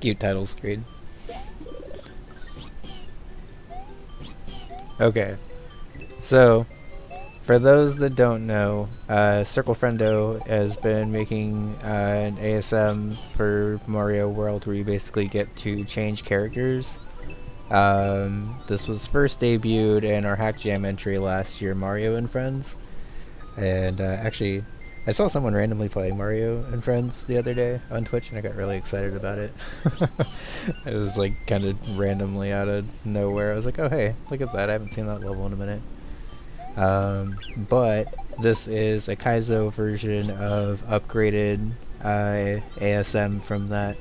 Cute title screen. Okay, so for those that don't know, Circle Friendo has been making an ASM for Mario World where you basically get to change characters. This was first debuted in our Hack Jam entry last year, Mario and Friends. And actually, I saw someone randomly playing Mario and Friends the other day on Twitch, and I got really excited about it. It was like kind of randomly out of nowhere. I was like, oh hey, look at that, I haven't seen that level in a minute. But this is a Kaizo version of upgraded ASM from that.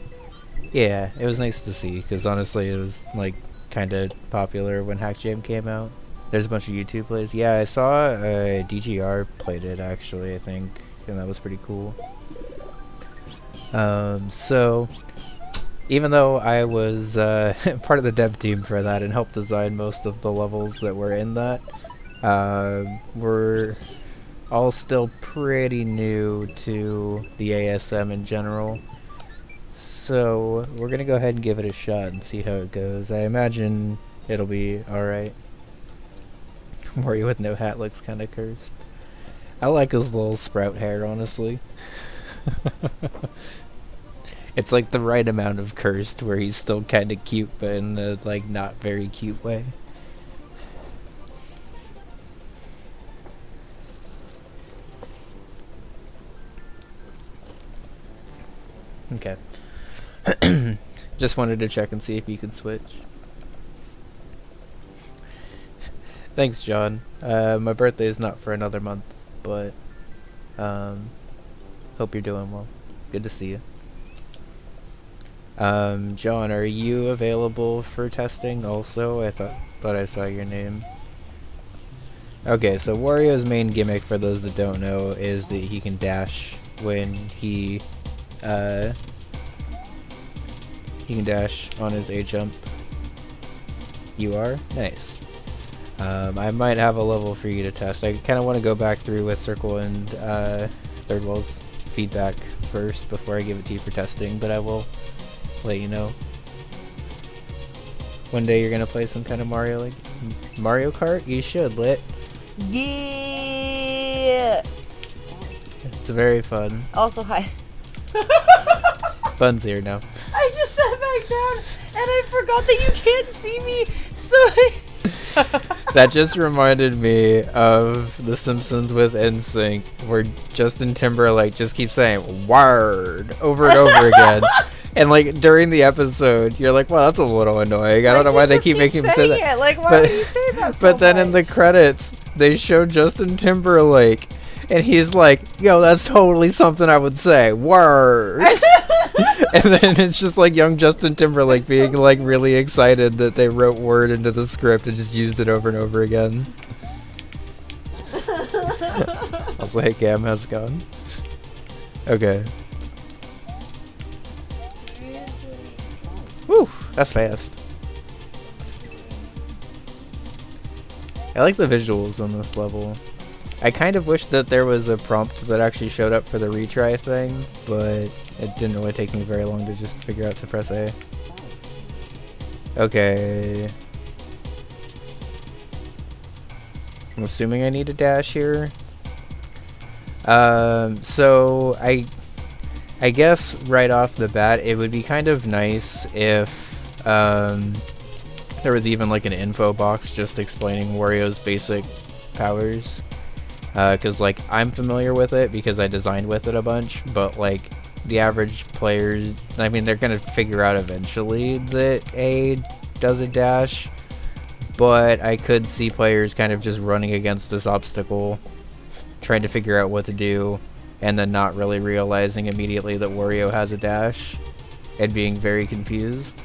Yeah, it was nice to see, because honestly it was like kind of popular when Hack Jam came out. There's a bunch of YouTube plays. Yeah, I saw DGR played it actually, I think, and that was pretty cool. So even though I was part of the dev team for that and helped design most of the levels that were in that, we're all still pretty new to the ASM in general. So we're gonna go ahead and give it a shot and see how it goes. I imagine it'll be alright. Mario with no hat looks kinda cursed. I like his little sprout hair, honestly. It's like the right amount of cursed where he's still kinda cute, but in a like not very cute way. Okay. Just wanted to check and see if you could switch. Thanks, John. My birthday is not for another month, but hope you're doing well. Good to see you. John, are you available for testing also? I thought I saw your name. Okay, so Wario's main gimmick, for those that don't know, is that he can dash when he can dash on his A jump. You are? Nice. I might have a level for you to test. I kind of want to go back through with Circle and Third Wall's feedback first before I give it to you for testing, but I will let you know. One day you're gonna play some kind of Mario, like Mario Kart? You should, Lit. Yeah. It's very fun. Also, hi. Bun's here now. I just sat back down and I forgot that you can't see me, so That just reminded me of The Simpsons with NSYNC, where Justin Timberlake just keeps saying "word" over and over again. And like during the episode, you're like, "Well, that's a little annoying. I don't know why they keep making him say that." Like, why would you say that? But then in the credits, they show Justin Timberlake, and he's like, "Yo, that's totally something I would say. Word." And then it's just like young Justin Timberlake being like really excited that they wrote "word" into the script and just used it over and over again. Also, hey Cam, how's it going? Okay. Woo, that's fast. I like the visuals on this level. I kind of wish that there was a prompt that actually showed up for the retry thing, but it didn't really take me very long to just figure out to press A. Okay. I'm assuming I need a dash here. So I guess right off the bat, it would be kind of nice if there was even like an info box just explaining Wario's basic powers. Because like I'm familiar with it because I designed with it a bunch, but like the average players, I mean, they're gonna figure out eventually that A does a dash, but I could see players kind of just running against this obstacle, trying to figure out what to do, and then not really realizing immediately that Wario has a dash, and being very confused.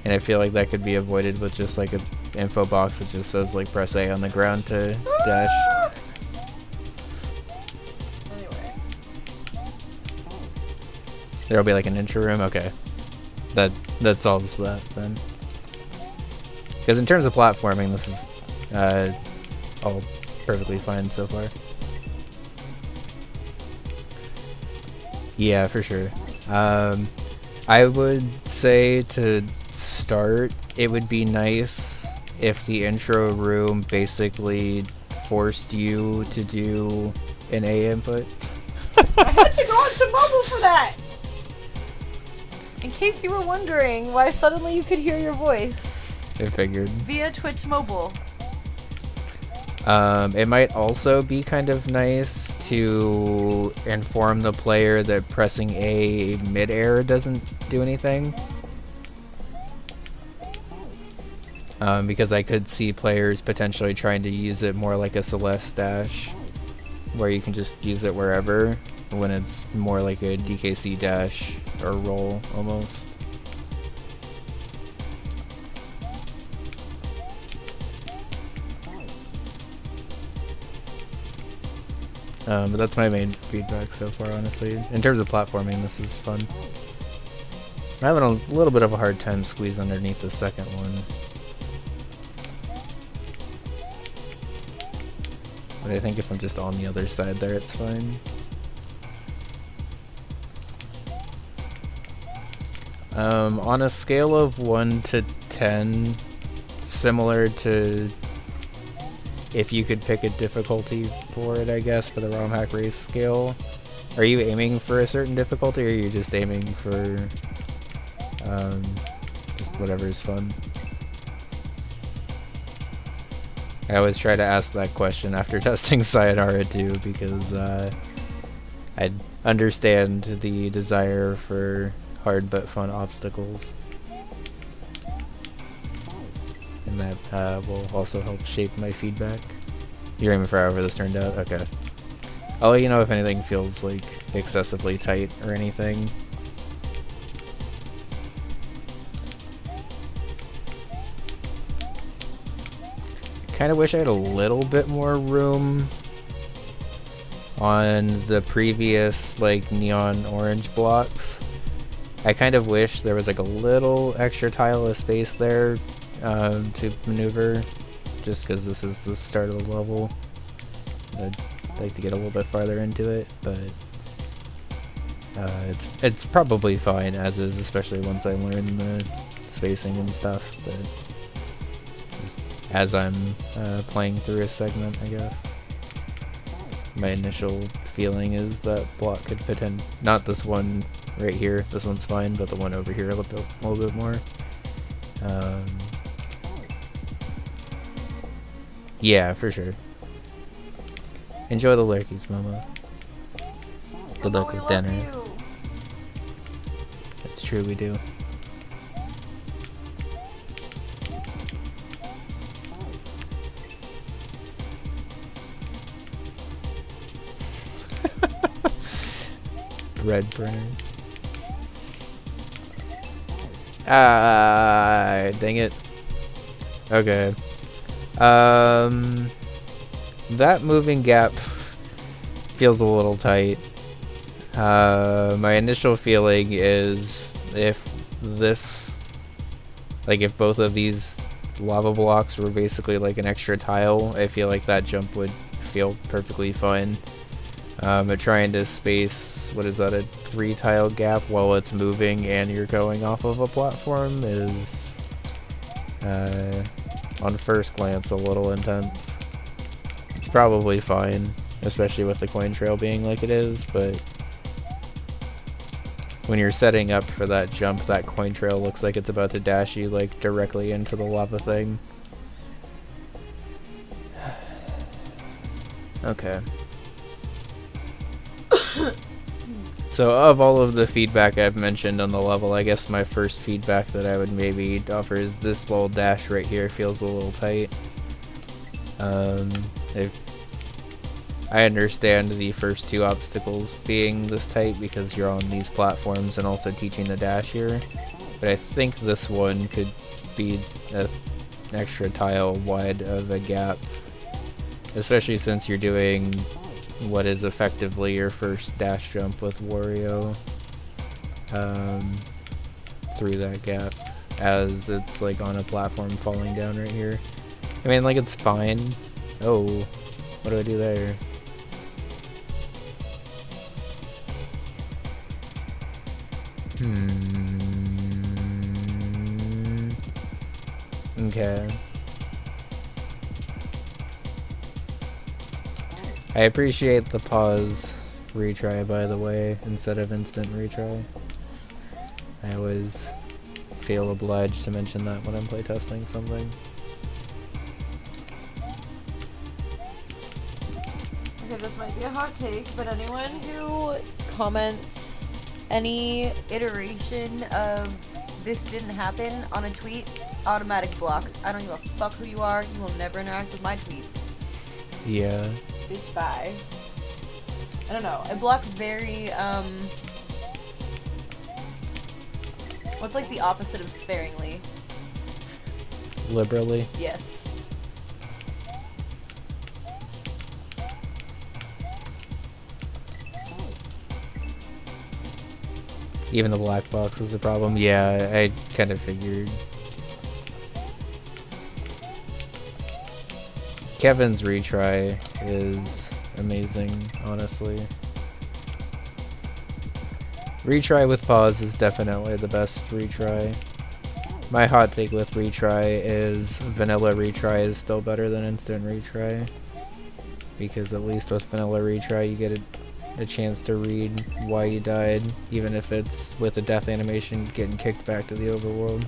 And I feel like that could be avoided with just like an info box that just says like press A on the ground to dash. Anyway. There'll be like an intro room? Okay. That solves that then. Because in terms of platforming, this is all perfectly fine so far. Yeah, for sure. I would say to start, it would be nice if the intro room basically forced you to do an A input. I had to go onto mobile for that! In case you were wondering why suddenly you could hear your voice. I figured. Via Twitch mobile. It might also be kind of nice to inform the player that pressing A mid-air doesn't do anything. Because I could see players potentially trying to use it more like a Celeste dash, where you can just use it wherever, when it's more like a DKC dash or roll almost. But that's my main feedback so far, honestly. In terms of platforming, this is fun. I'm having a little bit of a hard time squeezing underneath the second one. But I think if I'm just on the other side there, it's fine. On a scale of 1 to 10, similar to if you could pick a difficulty for it, I guess, for the ROM hack race scale, are you aiming for a certain difficulty, or are you just aiming for just whatever's fun? I always try to ask that question after testing Sayonara 2, because I understand the desire for hard but fun obstacles. And that will also help shape my feedback. You're aiming for however this turned out? Okay. I'll let you know if anything feels like excessively tight or anything. Kind of wish I had a little bit more room on the previous like neon orange blocks. I kind of wish there was like a little extra tile of space there to maneuver, just because this is the start of the level. I'd like to get a little bit farther into it, but it's probably fine as is, especially once I learn the spacing and stuff. But just as I'm playing through a segment, I guess. My initial feeling is that block could not this one right here, this one's fine, but the one over here a little bit more. Yeah, for sure. Enjoy the lurkies, Mama. Good luck with dinner. That's true, we do. Bread burners. Ah, dang it. Okay. That moving gap feels a little tight. My initial feeling is if both of these lava blocks were basically like an extra tile, I feel like that jump would feel perfectly fine. But trying to space, what is that, a 3 tile gap while it's moving and you're going off of a platform is, on first glance, a little intense. It's probably fine, especially with the coin trail being like it is, but when you're setting up for that jump, that coin trail looks like it's about to dash you like directly into the lava thing. Okay. So of all of the feedback I've mentioned on the level, I guess my first feedback that I would maybe offer is this little dash right here feels a little tight. I understand the first 2 obstacles being this tight because you're on these platforms and also teaching the dash here, but I think this one could be an extra tile wide of a gap, especially since you're doing what is effectively your first dash jump with Wario through that gap, as it's like on a platform falling down right here. I mean, like, it's fine. Oh, what do I do there? Okay. I appreciate the pause retry, by the way, instead of instant retry. I always feel obliged to mention that when I'm playtesting something. Okay, this might be a hot take, but anyone who comments any iteration of "this didn't happen" on a tweet, automatic block. I don't give a fuck who you are. You will never interact with my tweets. Yeah. Bitch, bye. I don't know. I block very, what's like the opposite of sparingly? Liberally. Yes. Even the black box is a problem. Yeah, I kind of figured. Kevin's retry is amazing, honestly. Retry with pause is definitely the best retry. My hot take with retry is vanilla retry is still better than instant retry. Because at least with vanilla retry you get a chance to read why you died, even if it's with a death animation getting kicked back to the overworld.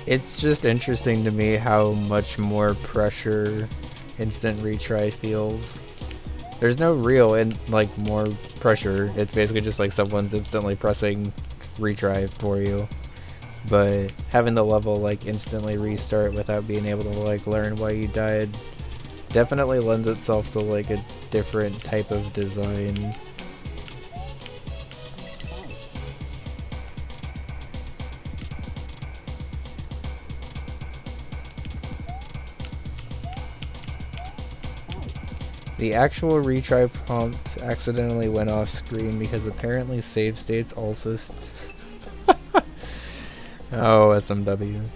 It's just interesting to me how much more pressure instant retry feels. There's no real more pressure. It's basically just like someone's instantly pressing retry for you. But having the level like instantly restart without being able to like learn why you died definitely lends itself to like a different type of design. The actual retry prompt accidentally went off screen because apparently save states also oh, SMW.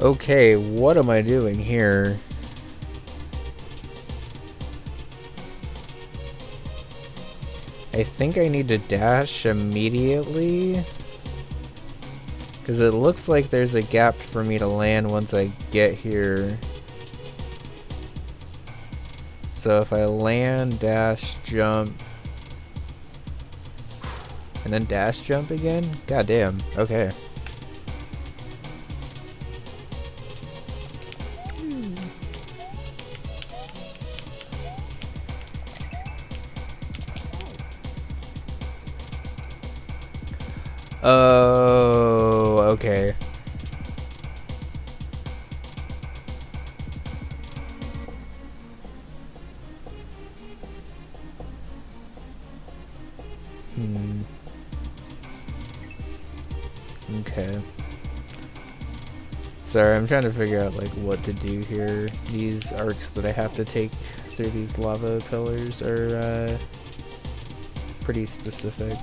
Okay, what am I doing here? I think I need to dash immediately, because it looks like there's a gap for me to land once I get here. So if I land, dash, jump, and then dash jump again? God damn, okay. Oh, okay. Okay. Sorry, I'm trying to figure out like what to do here. These arcs that I have to take through these lava pillars are pretty specific.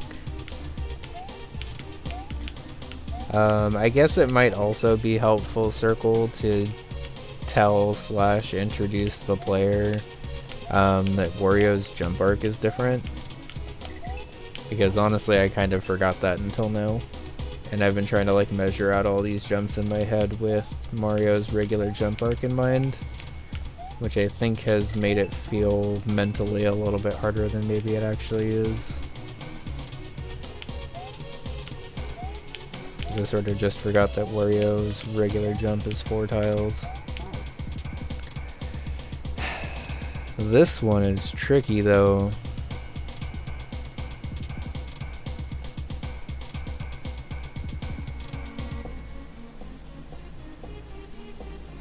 I guess it might also be helpful, Circle, to tell/introduce the player that Wario's jump arc is different. Because honestly, I kind of forgot that until now. And I've been trying to like measure out all these jumps in my head with Mario's regular jump arc in mind, which I think has made it feel mentally a little bit harder than maybe it actually is. I sort of just forgot that Wario's regular jump is 4 tiles. This one is tricky though.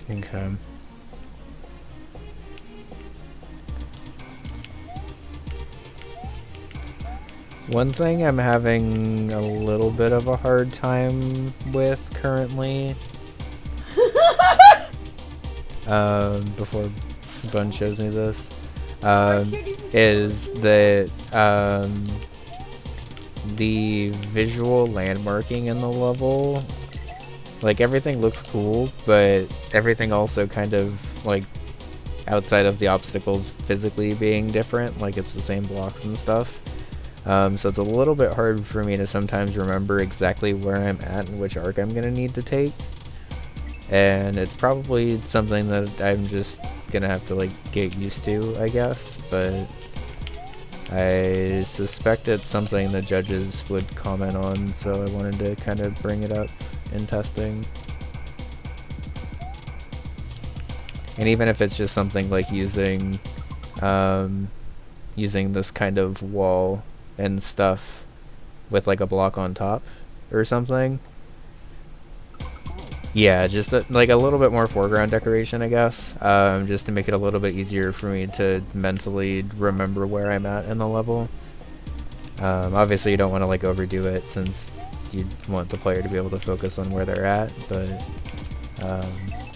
Okay. One thing I'm having a little bit of a hard time with currently, before Bun shows me this, is that the visual landmarking in the level, like everything looks cool, but everything also kind of like outside of the obstacles physically being different, like it's the same blocks and stuff. So it's a little bit hard for me to sometimes remember exactly where I'm at and which arc I'm gonna need to take. And it's probably something that I'm just gonna have to like get used to, I guess, but I suspect it's something the judges would comment on, so I wanted to kind of bring it up in testing. And even if it's just something like using this kind of wall and stuff with like a block on top or something. Yeah, just like a little bit more foreground decoration, I guess, just to make it a little bit easier for me to mentally remember where I'm at in the level. Obviously you don't want to like overdo it since you want the player to be able to focus on where they're at, but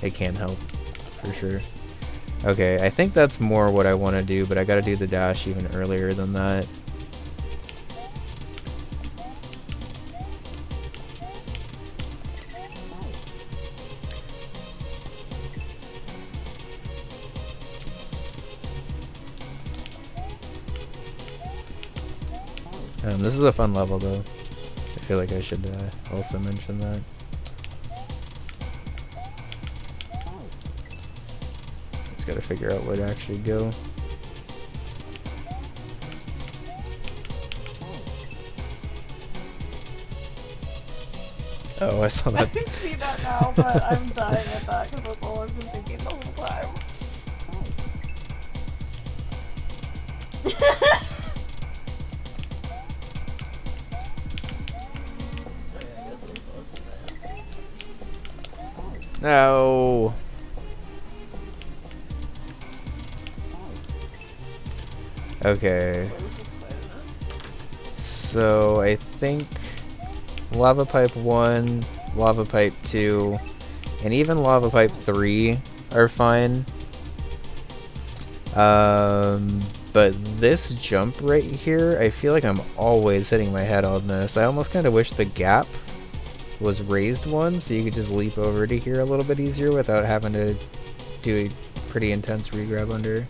it can help for sure. Okay, I think that's more what I want to do, but I gotta do the dash even earlier than that. This is a fun level though. I feel like I should also mention that. Just gotta figure out where to actually go. Oh, I saw that. I can see that now, but I'm dying at that because that's all I've been thinking the whole time. No. Okay. So I think lava pipe 1, lava pipe 2, and even lava pipe 3 are fine. But this jump right here, I feel like I'm always hitting my head on this. I almost kind of wish the gap was raised one, so you could just leap over to here a little bit easier without having to do a pretty intense regrab under.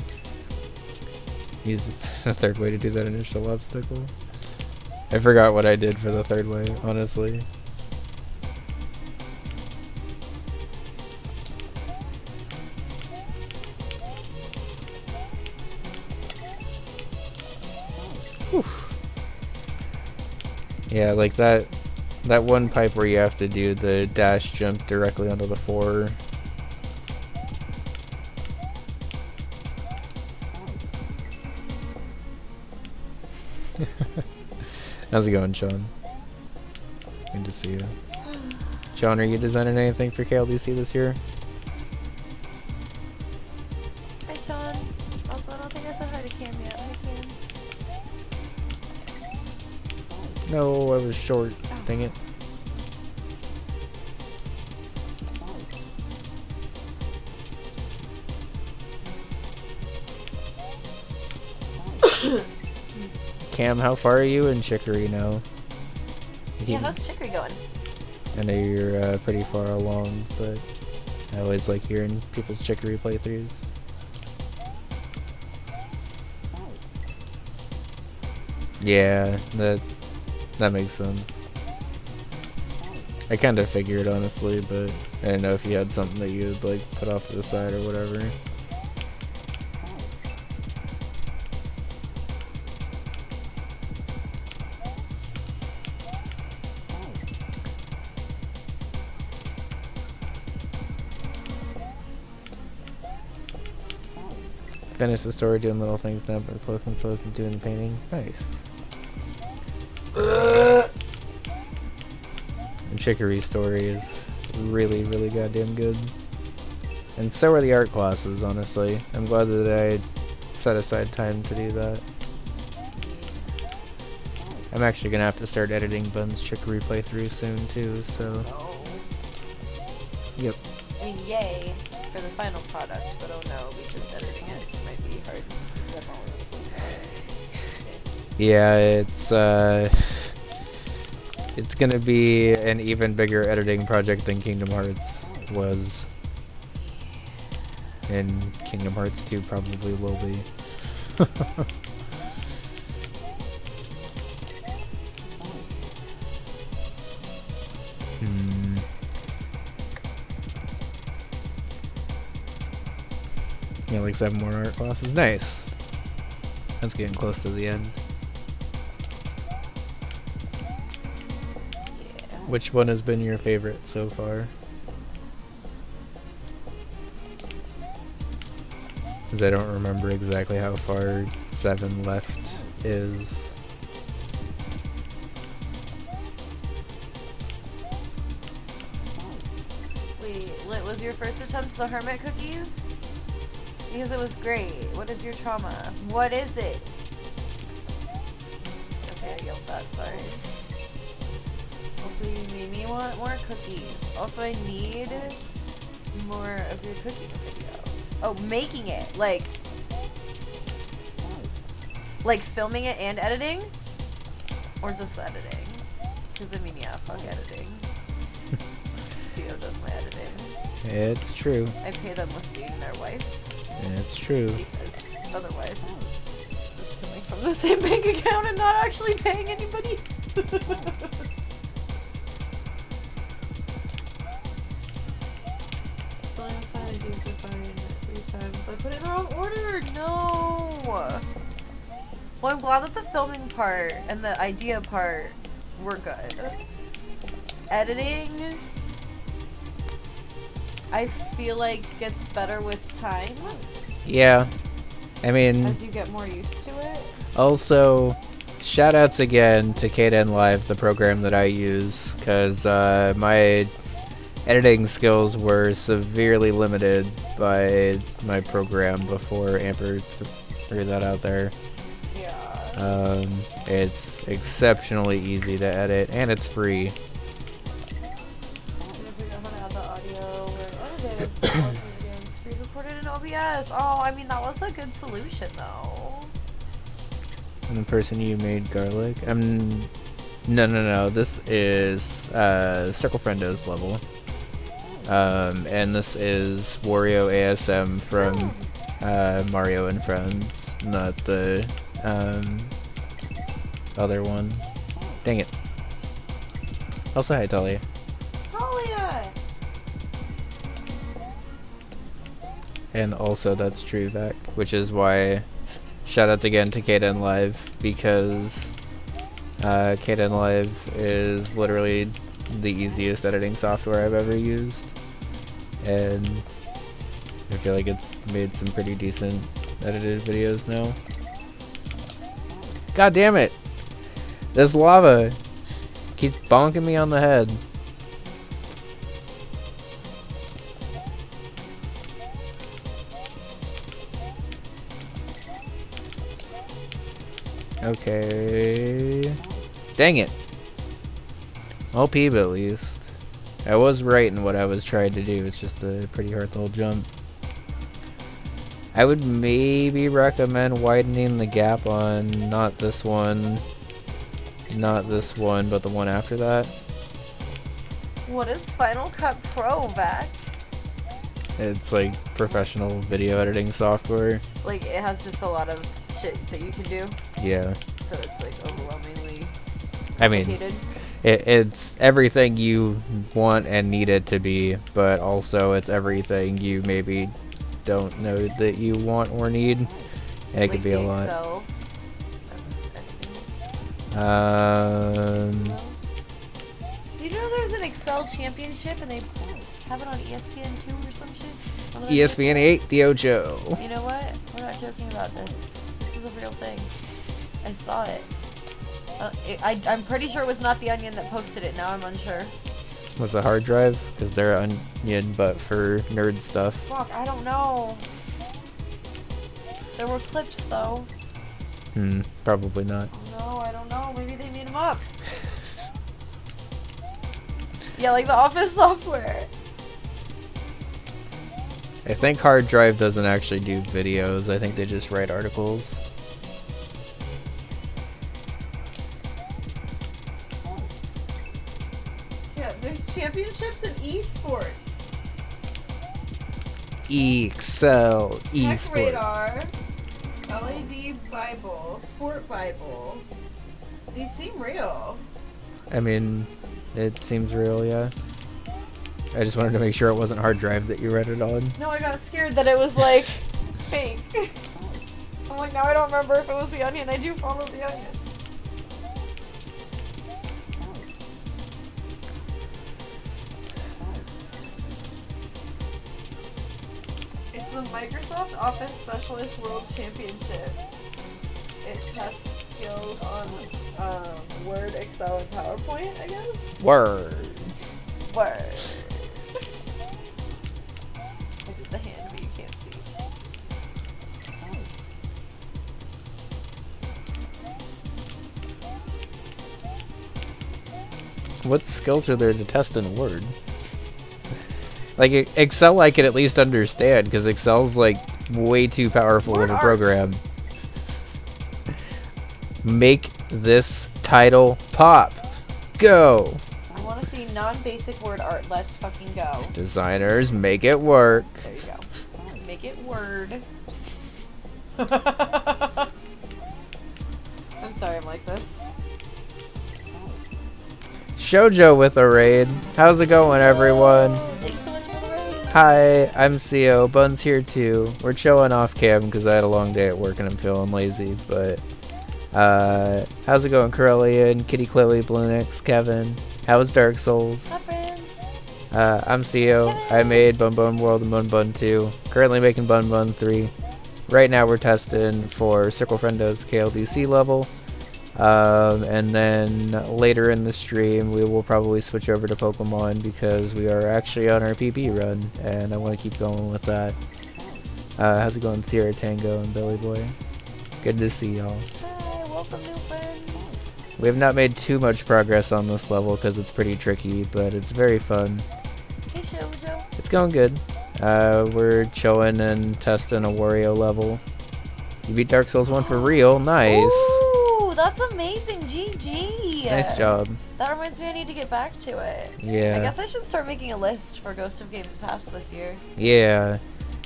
Use the third way to do that initial obstacle. I forgot what I did for the third way, honestly. Whew. Yeah, like that one pipe where you have to do the dash jump directly onto the 4. How's it going, Sean? Good to see you. Sean, are you designing anything for KLDC this year? Hi, Sean. Also, I don't think I said hi to Cam yet. Hi, Cam. No, I was short. Oh. Dang it. Cam, how far are you in Chicory now? Yeah, how's Chicory going? I know you're pretty far along, but I always like hearing people's Chicory playthroughs. Yeah, that makes sense. I kind of figured, honestly, but I didn't know if you had something that you'd like put off to the side or whatever. Finish the story doing little things now, but closing close and doing the painting. Nice. And Chicory's story is really, really goddamn good. And so are the art classes, honestly. I'm glad that I set aside time to do that. I'm actually gonna have to start editing Bun's Chicory playthrough soon too, so No. yep. I mean, yay for the final product, but oh no, because editing it might be hard because I'm all over the place. Yeah, it's gonna be an even bigger editing project than Kingdom Hearts was. And Kingdom Hearts 2 probably will be. Yeah, like 7 more art classes. Nice. That's getting close to the end. Yeah. Which one has been your favorite so far? Because I don't remember exactly how far 7 left is. Wait, what was your first attempt to the hermit cookies? Because it was great. What is your trauma? What is it? Okay, I yelled that, sorry. Also, you made me want more cookies. Also, I need more of your cooking videos. Oh, making it. Like filming it and editing? Or just editing? Because, I mean, yeah, fuck editing. CO does my editing. It's true. I pay them with being their wife. It's true. Because otherwise, it's just coming from the same bank account and not actually paying anybody. Filling was fine, ideas were fine 3 times. I put it in the wrong order! No! Well, I'm glad that the filming part and the idea part were good. Editing, I feel like gets better with time. Yeah. I mean, As you get more used to it. also, shoutouts again to KDN Live, the program that I use, because my editing skills were severely limited by my program before Amber threw that out there. Yeah. It's exceptionally easy to edit, and it's free. I'm gonna figure out how to add the audio where edited. It's pre-recorded in OBS. Oh, I mean, that was a good solution, though. And the person you made garlic? No. This is Circle Friendo's level. And this is Wario ASM from Mario and Friends, not the other one. Dang it. Also, hi, Talia. Talia! And also, that's true back, which is why shoutouts again to KDN Live, because KDN Live is literally the easiest editing software I've ever used, and I feel like it's made some pretty decent edited videos now. God damn it! This lava keeps bonking me on the head. Okay. Dang it. I'll peep at least. I was right in what I was trying to do. It's just a pretty hard little jump. I would maybe recommend widening the gap on not this one, but the one after that. What is Final Cut Pro, Vac? It's like professional video editing software. Like, it has just a lot of shit that you can do, Yeah. so it's like overwhelmingly I mean, complicated. it's everything you want and need it to be, but also it's everything you maybe don't know that you want or need. And it could be a lot. Excel. Did you know there's an Excel championship and they have it on ESPN2 or some shit? One of those ESPN 8, the Ojo. You know what? We're not joking about this. This is a real thing. I saw it. I'm pretty sure it was not The Onion that posted it. Now I'm unsure. Was a hard drive? Because they're Onion, but for nerd stuff. Fuck, I don't know. There were clips though. Probably not. No, I don't know. Maybe they made Yeah, like the office software. I think hard drive doesn't actually do videos. I think they just write articles. Yeah, there's championships in esports. Excel Tech esports. Radar, LAD Bible, Sport Bible. These seem real. I mean, it seems real, yeah. I just wanted to make sure it wasn't hard drive that you read it on. No, I got scared that it was like fake. I'm like, now I don't remember if it was the Onion. I do follow the Onion. It's the Microsoft Office Specialist World Championship. It tests skills on Word, Excel, and PowerPoint, I guess? Word. Word. I did the hand, but you can't see. What skills are there to test in Word? Like, Excel I can at least understand, because Excel's, like, way too powerful Word of a art. program. Make this title pop. Go! I want to see non-basic word art. Let's fucking go. Designers, make it work. There you go. Make it word. I'm sorry I'm like this. Shoujo with a raid. How's it going, everyone? Thanks so much for the raid. Hi, I'm CO. Bun's here too. We're chilling off cam because I had a long day at work and I'm feeling lazy, but how's it going, Corellian, Kitty Chloe, Bluenix, Kevin? How's Dark Souls? Hi, friends. I'm CO. I made Bun Bun World and Bun Bun 2. Currently making Bun Bun 3. Right now we're testing for Circle Friendo's KLDC level. And then later in the stream we will probably switch over to Pokemon because we are actually on our PB run and I want to keep going with that. How's it going, Sierra Tango and Billy Boy? Good to see y'all. Hi, welcome new friends. We have not made too much progress on this level because it's pretty tricky, but it's very fun. Hey, Shoujo. It's going good. We're chilling and testing a Wario level. You beat Dark Souls 1 for real. Nice. Ooh, that's amazing. GG. Nice job. That reminds me I need to get back to it. Yeah. I guess I should start making a list for Ghost of Games Past this year. Yeah.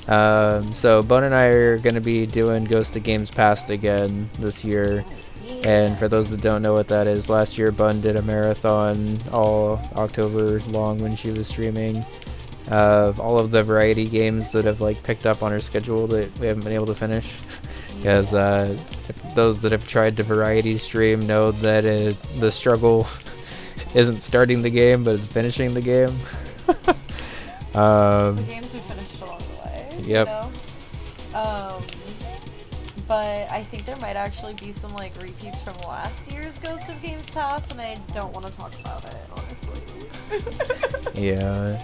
So Bun and I are going to be doing Ghost of Games Past again this year. And for those that don't know what that is, last year Bun did a marathon all October long when she was streaming of all of the variety games that have like picked up on her schedule that we haven't been able to finish. Because those that have tried to variety stream know that the struggle isn't starting the game but finishing the game. It's the games we finished along the way. Yep. You know? But I think there might actually be some like repeats from last year's Ghost of Games Past, and I don't want to talk about it, honestly. Yeah.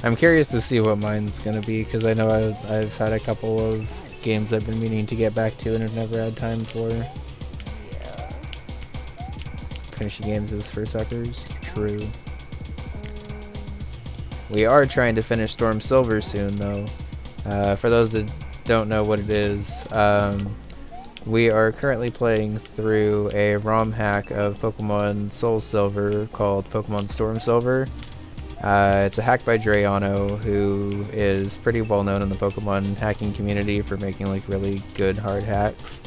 I'm curious to see what mine's gonna be because I know I've had a couple of games I've been meaning to get back to and have never had time for. Yeah. Finishing games is for suckers. True. We are trying to finish Storm Silver soon, though. For those that don't know what it is, we are currently playing through a ROM hack of Pokemon Soul Silver called Pokemon Storm Silver. It's a hack by Drayano, who is pretty well known in the Pokemon hacking community for making like really good hard hacks.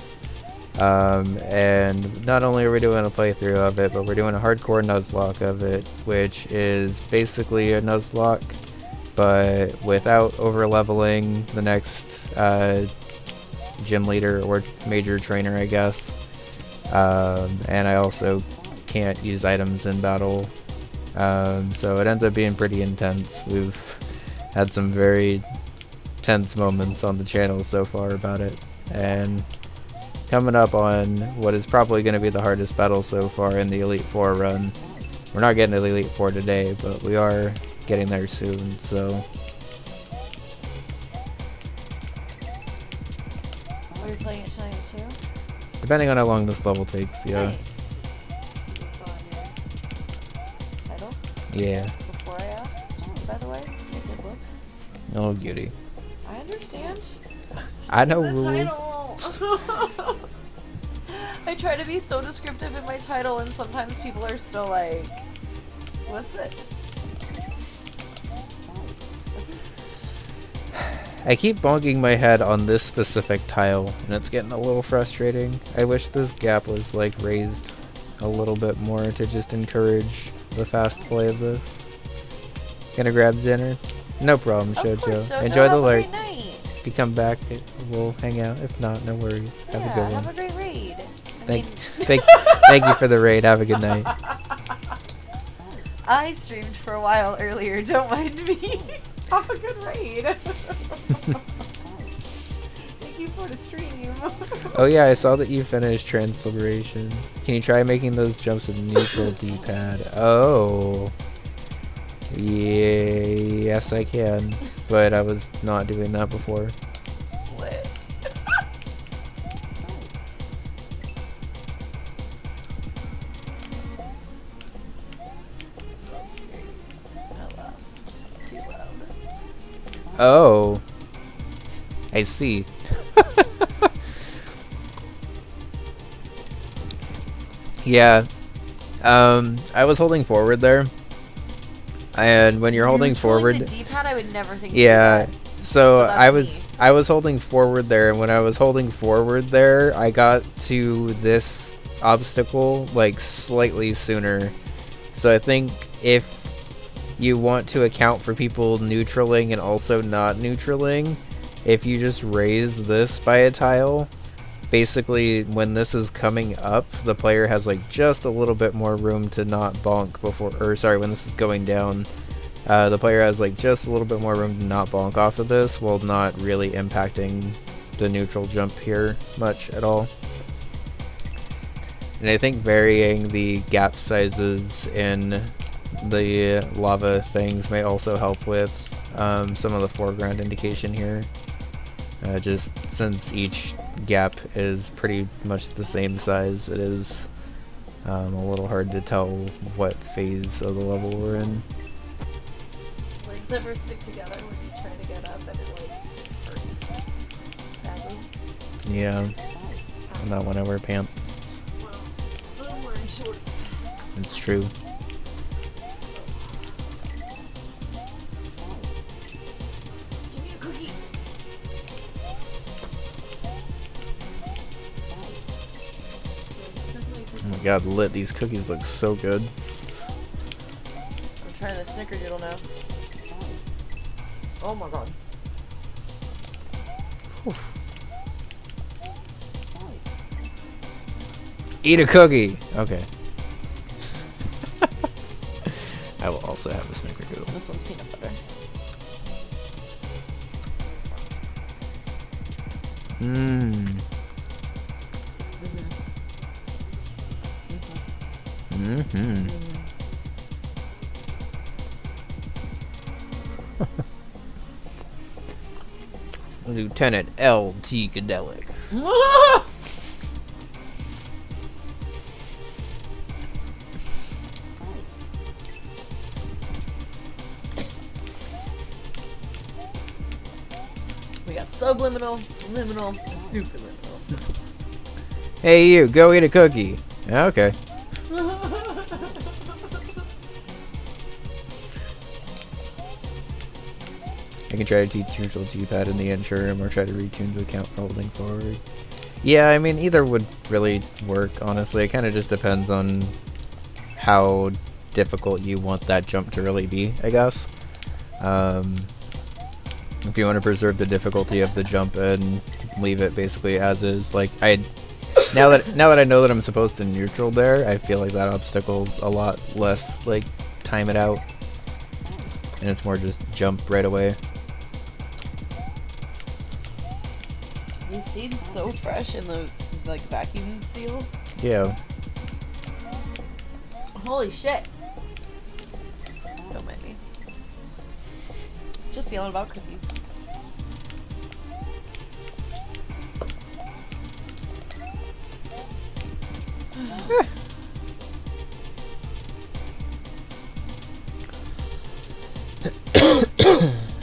And not only are we doing a playthrough of it, but we're doing a hardcore Nuzlocke of it, which is basically a Nuzlocke, but without over-leveling the next gym leader or major trainer, I guess. And I also can't use items in battle. So it ends up being pretty intense. We've had some very tense moments on the channel so far about it. And coming up on what is probably going to be the hardest battle so far in the Elite Four run. We're not getting to the Elite Four today, but we are getting there soon, so. Are you playing it tonight too? Depending on how long this level takes, yeah. Nice. You just saw your title Yeah. by the way. It did look. Oh, beauty. I understand. I know The rules. title. I try to be so descriptive in my title, and sometimes people are still like, "What's this?" I keep bonking my head on this specific tile, and it's getting a little frustrating. I wish this gap was like raised a little bit more to just encourage the fast play of this. Gonna grab dinner? No problem, Of course, Jojo. Jojo. Enjoy the Have a lurk. great night. If you come back, we'll hang out. If not, no worries. Have a good one. Have a great raid. Thank you for the raid. Have a good night. I streamed for a while earlier. Don't mind me. Have a good raid. Thank you for the stream. Oh yeah, I saw that you finished Trans Liberation. Can you try making those jumps with neutral D-pad? Oh. Yes, I can. But I was not doing that before. Lit. That's great. I laughed too loud. Oh. I see. Yeah. I was holding forward there. And when you're holding forward, the D-pad, I would never think. yeah. So Well, I was holding forward there, and when I was holding forward there, I got to this obstacle like slightly sooner. So I think if you want to account for people neutraling and also not neutraling, if you just raise this by a tile, basically when this is coming up, the player has like just a little bit more room to not bonk before, or sorry, when this is going down, the player has like just a little bit more room to not bonk off of this while not really impacting the neutral jump here much at all. And I think varying the gap sizes in the lava things may also help with some of the foreground indication here. Just since each gap is pretty much the same size, it is a little hard to tell what phase of the level we're in. Legs never stick together when you try to get up, and it like hurts badly. Yeah, not when I wear pants. Well, I'm wearing shorts. It's true. Give me a cookie. Oh my god, lit, these cookies look so good. I'm trying the snickerdoodle now. Oh my god. Eat a cookie! Okay. I will also have a snickerdoodle. This one's peanut butter. Mmm. Mm-hmm. Lieutenant L.T. Cadelic. We got subliminal, liminal, and superliminal. Hey you, go eat a cookie. Okay. I can try to teach neutral D-pad in the interim or try to retune to account for holding forward. Yeah, I mean, either would really work, honestly. It kind of just depends on how difficult you want that jump to really be, I guess. If you want to preserve the difficulty of the jump and leave it basically as is, like, now that I know that I'm supposed to neutral there, I feel like that obstacle's a lot less, like, time it out. And it's more just jump right away. We stayed so fresh in the like vacuum seal. Yeah. Holy shit! Don't mind me. Just yelling about cookies.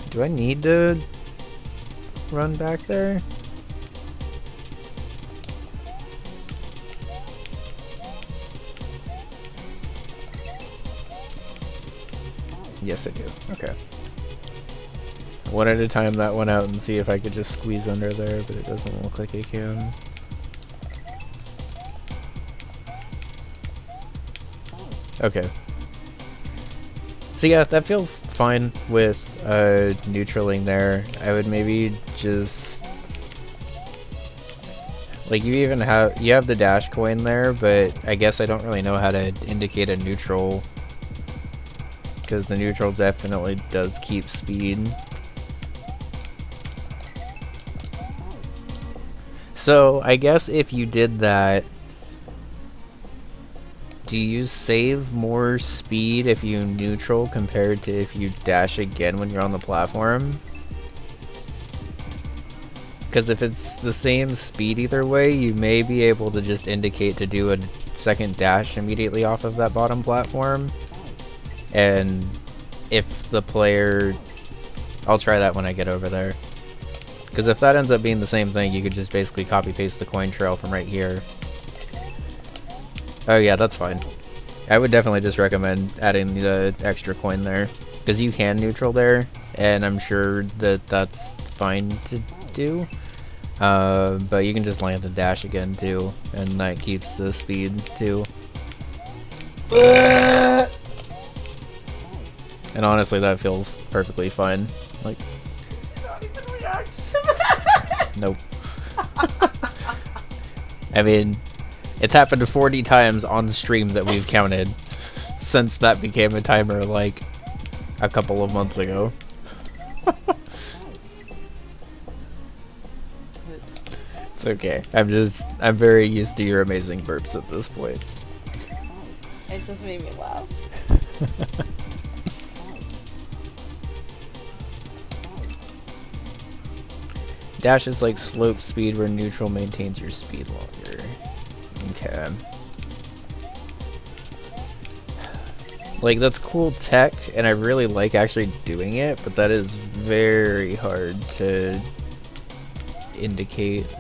Do I need to run back there? Yes, I do. Okay. I wanted to time that one out and see if I could just squeeze under there, but it doesn't look like I can. Okay. So yeah, that feels fine with neutraling there. I would maybe just like you have the dash coin there, but I guess I don't really know how to indicate a neutral because the neutral definitely does keep speed. So I guess if you did that, do you save more speed if you neutral compared to if you dash again when you're on the platform? Because if it's the same speed either way, you may be able to just indicate to do a second dash immediately off of that bottom platform. And if the player... I'll try that when I get over there. Because if that ends up being the same thing, you could just basically copy-paste the coin trail from right here. Oh yeah, that's fine. I would definitely just recommend adding the extra coin there. Because you can neutral there, and I'm sure that that's fine to do. But you can just land a dash again too, and that keeps the speed too. And honestly, that feels perfectly fine. Like, Did not even react to that. nope. I mean, it's happened 40 times on stream that we've counted since that became a timer like a couple of months ago. Oops. It's okay. I'm very used to your amazing burps at this point. It just made me laugh. Dash is like slope speed where neutral maintains your speed longer. Okay. Like, that's cool tech, and I really like actually doing it, but that is very hard to indicate.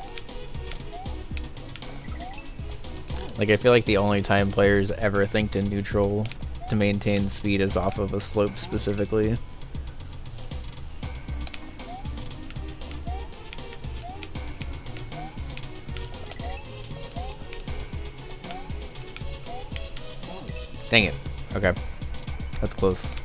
Like, I feel like the only time players ever think to neutral to maintain speed is off of a slope specifically. Dang it. Okay. That's close.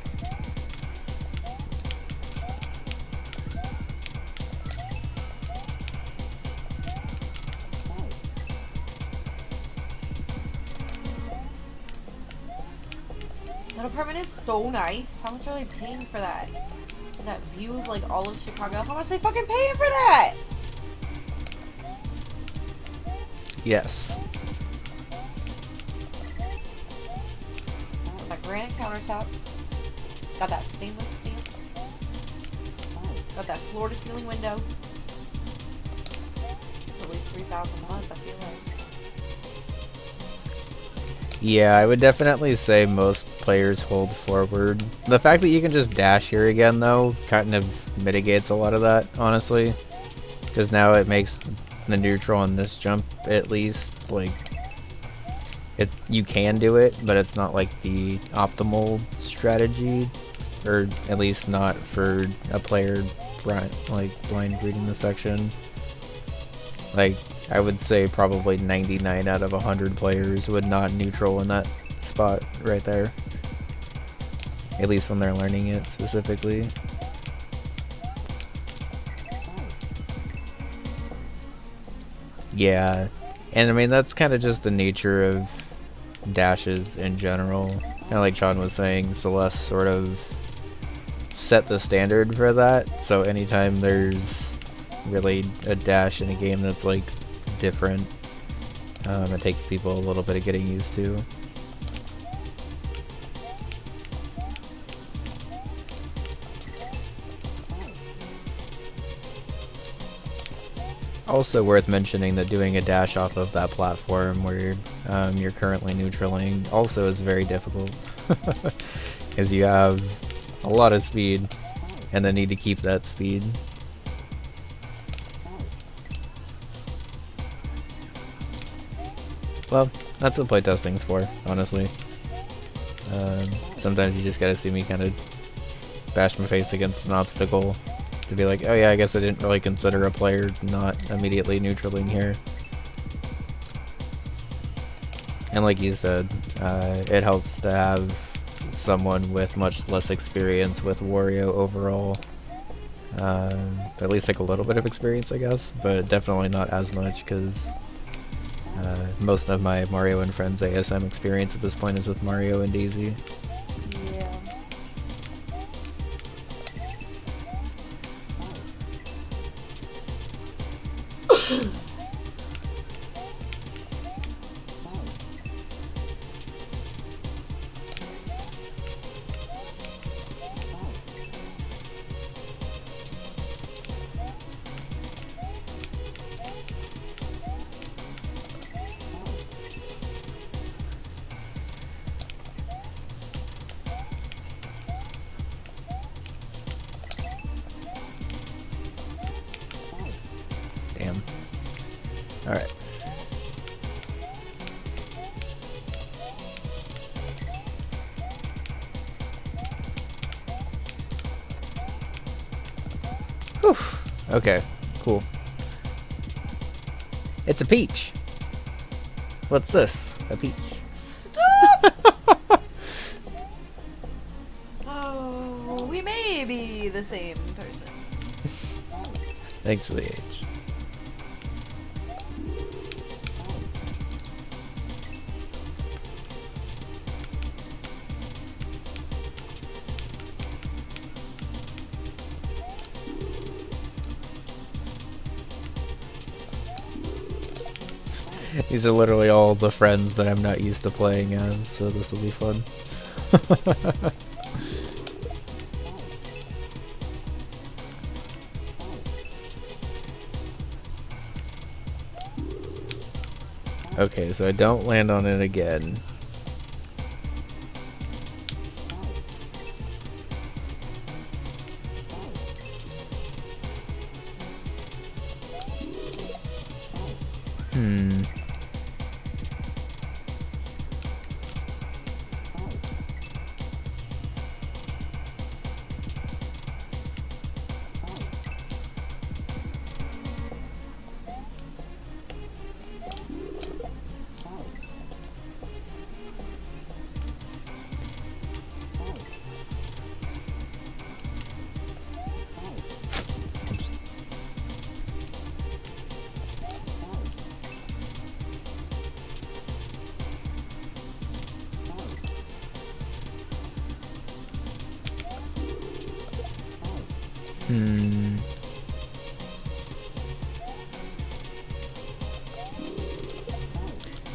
That apartment is so nice. How much are they paying for that? And that view of like all of Chicago. How much are they fucking paying for that? Yes. Got that granite countertop. Got that stainless steel. Got that floor to ceiling window. It's at least $3,000 a month, I feel like. Yeah, I would definitely say most players hold forward. The fact that you can just dash here again, though, kind of mitigates a lot of that, honestly. Because now it makes the neutral on this jump, at least, like... you can do it, but it's not, like, the optimal strategy. Or at least not for a player, blind reading the section. Like... I would say probably 99 out of 100 players would not neutral in that spot right there. At least when they're learning it specifically. Yeah, and I mean that's kind of just the nature of dashes in general. Kind of like Sean was saying, Celeste sort of set the standard for that, so anytime there's really a dash in a game that's like different, it takes people a little bit of getting used to. Also worth mentioning that doing a dash off of that platform where you're currently neutraling also is very difficult, because you have a lot of speed. and then need to keep that speed. Well, that's what playtesting's for, honestly. Sometimes you just gotta see me kind of bash my face against an obstacle to be like, oh yeah, I guess I didn't really consider a player not immediately neutraling here. And like you said, it helps to have someone with much less experience with Wario overall. At least like a little bit of experience, I guess, but definitely not as much, because most of my Mario and Friends ASM experience at this point is with Mario and Daisy. Yeah. Damn. Alright. Whew. Okay, cool. It's a peach. What's this? A peach. Stop! Oh, we may be the same person. Thanks for the age. These are literally all the friends that I'm not used to playing as, so this will be fun. Okay, so I don't land on it again.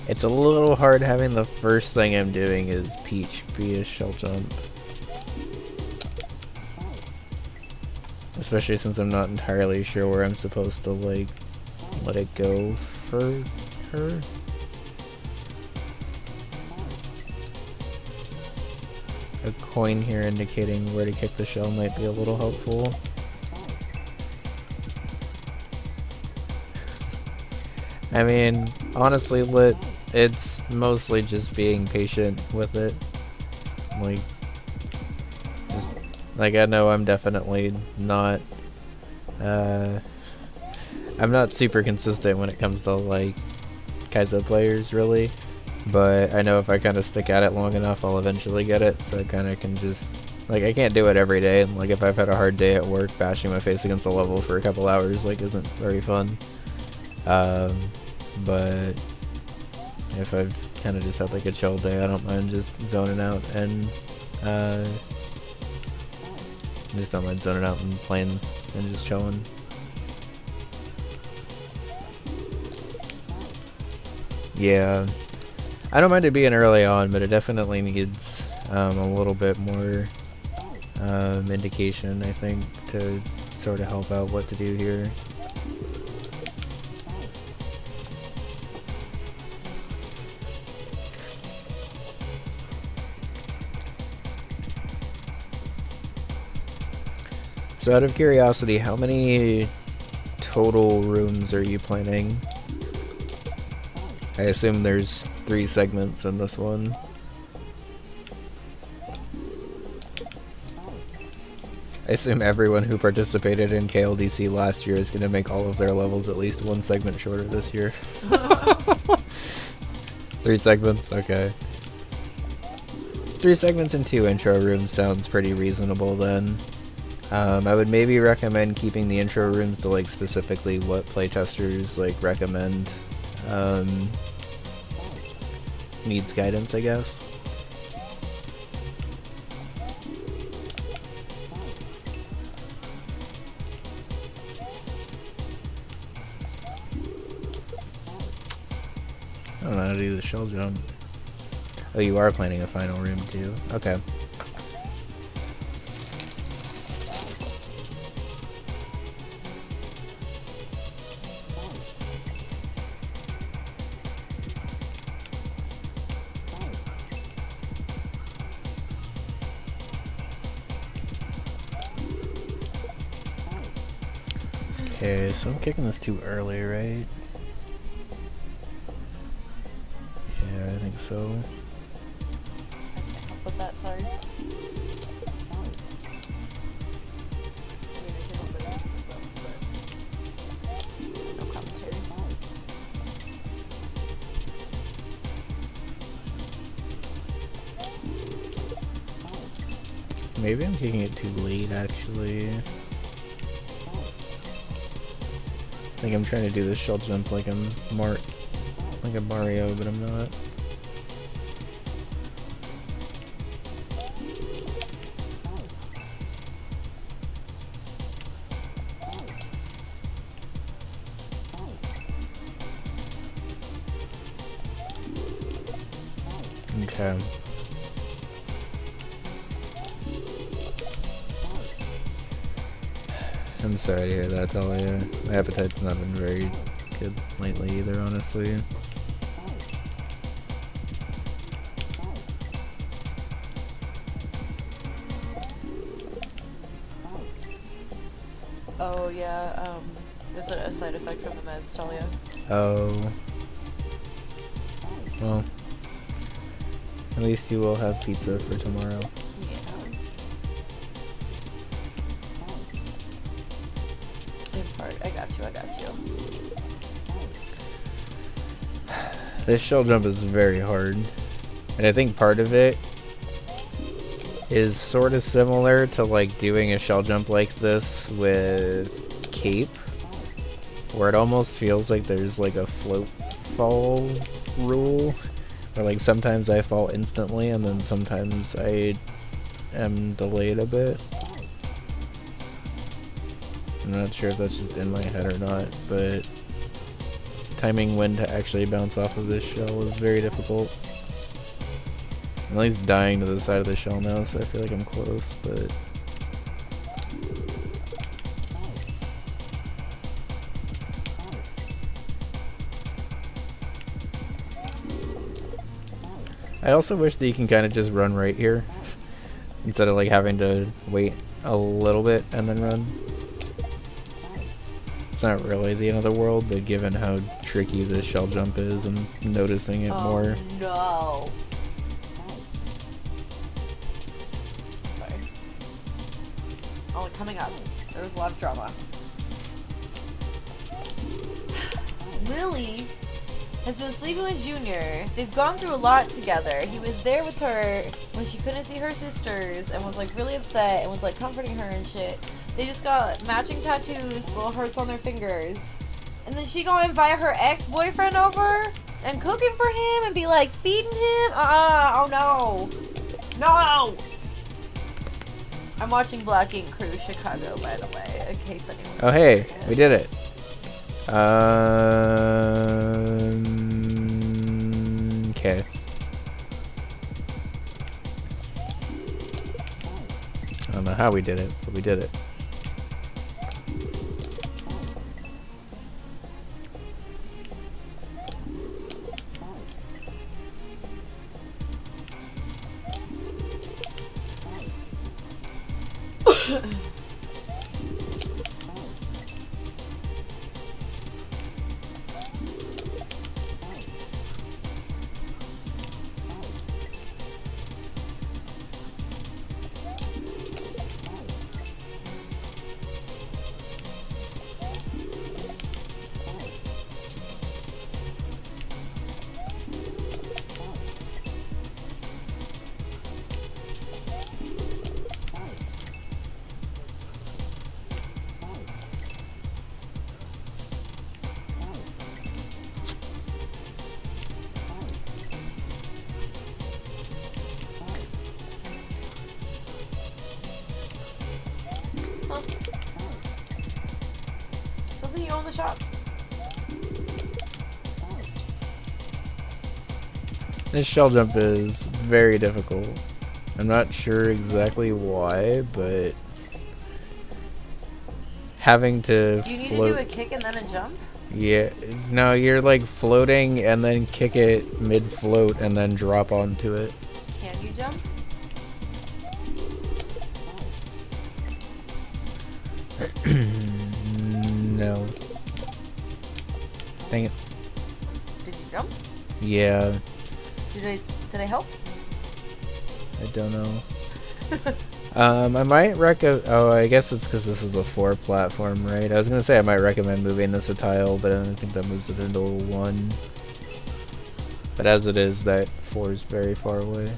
It's a little hard having the first thing I'm doing is Peach be a shell jump. Especially since I'm not entirely sure where I'm supposed to, like, let it go for her. A coin here indicating where to kick the shell might be a little helpful. I mean, honestly, it's mostly just being patient with it. Like I know I'm definitely not, I'm not super consistent when it comes to, like, Kaizo players, really. But I know if I kind of stick at it long enough, I'll eventually get it. So I kind of can just, like, I can't do it every day. And, like, if I've had a hard day at work, bashing my face against a level for a couple hours, like, isn't very fun. But if I've kind of just had, like, a chill day, I don't mind just zoning out and, just don't mind zoning out and playing and just chilling. Yeah. I don't mind it being early on, but it definitely needs a little bit more indication, I think, to sort of help out what to do here. So out of curiosity, how many total rooms are you planning? I assume there's 3 segments in this one. I assume everyone who participated in KLDC last year is going to make all of their levels at least 1 segment shorter this year. 3 segments? Okay. 3 segments and 2 intro rooms sounds pretty reasonable then. I would maybe recommend keeping the intro rooms to like specifically what playtesters like recommend. Needs guidance, I guess. I don't know how to do the shell jump. Oh, you are planning a final room too. Okay. Okay, so I'm kicking this too early, right? Yeah, I think so. I can't help with that, sorry. I mean, I can help with that myself, but no commentary. Maybe I'm kicking it too late, actually. I think I'm trying to do this shell jump like I'm like a Mario, but I'm not. Okay. I'm sorry to hear that, Talia. My appetite's not been very good lately either, honestly. Oh yeah, is it a side effect from the meds, Talia? Oh. Well. At least you will have pizza for tomorrow. Yeah. In part, I got you. This shell jump is very hard. And I think part of it is sort of similar to like doing a shell jump like this with Cape, where it almost feels like there's like a float fall rule, where like sometimes I fall instantly and then sometimes I am delayed a bit. I'm not sure if that's just in my head or not, but timing when to actually bounce off of this shell is very difficult. I'm at least dying to the side of the shell now, so I feel like I'm close, but... I also wish that you can kind of just run right here, instead of like having to wait a little bit and then run. It's not really the end of the world, but given how tricky this shell jump is, I'm noticing it more. No. Sorry. Only coming up. There was a lot of drama. Lily has been sleeping with Junior. They've gone through a lot together. He was there with her when she couldn't see her sisters and was like really upset and was like comforting her and shit. They just got matching tattoos, little hearts on their fingers. And then she gonna invite her ex-boyfriend over and cooking for him and be like feeding him? Oh no. No! I'm watching Black Ink Cruise Chicago, by the way, in case anyone Oh hey, curious. we did it. Okay. I don't know how we did it, but we did it. the shop? This shell jump is very difficult. I'm not sure exactly why, but having to Do you need float... to do a kick and then a jump? Yeah, no, you're like floating and then kick it mid-float and then drop onto it. Can you jump? No. Dang it. Did you jump? Yeah, Did I help? I don't know. I might oh, I guess it's because this is a 4 platform, right? I was gonna say I might recommend moving this a tile, but I don't think that moves it into a 1. But as it is, that 4 is very far away.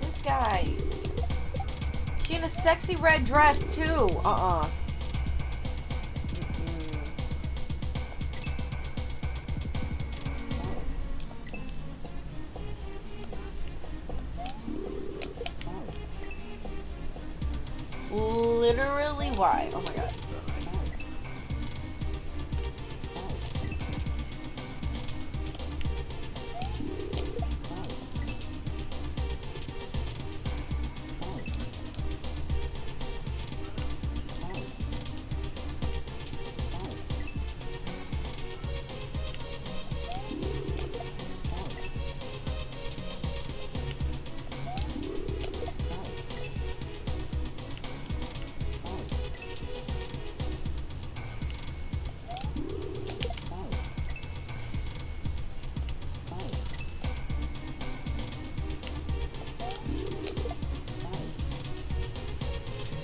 This guy. She in a sexy red dress too. Literally why? Oh my god. So annoying.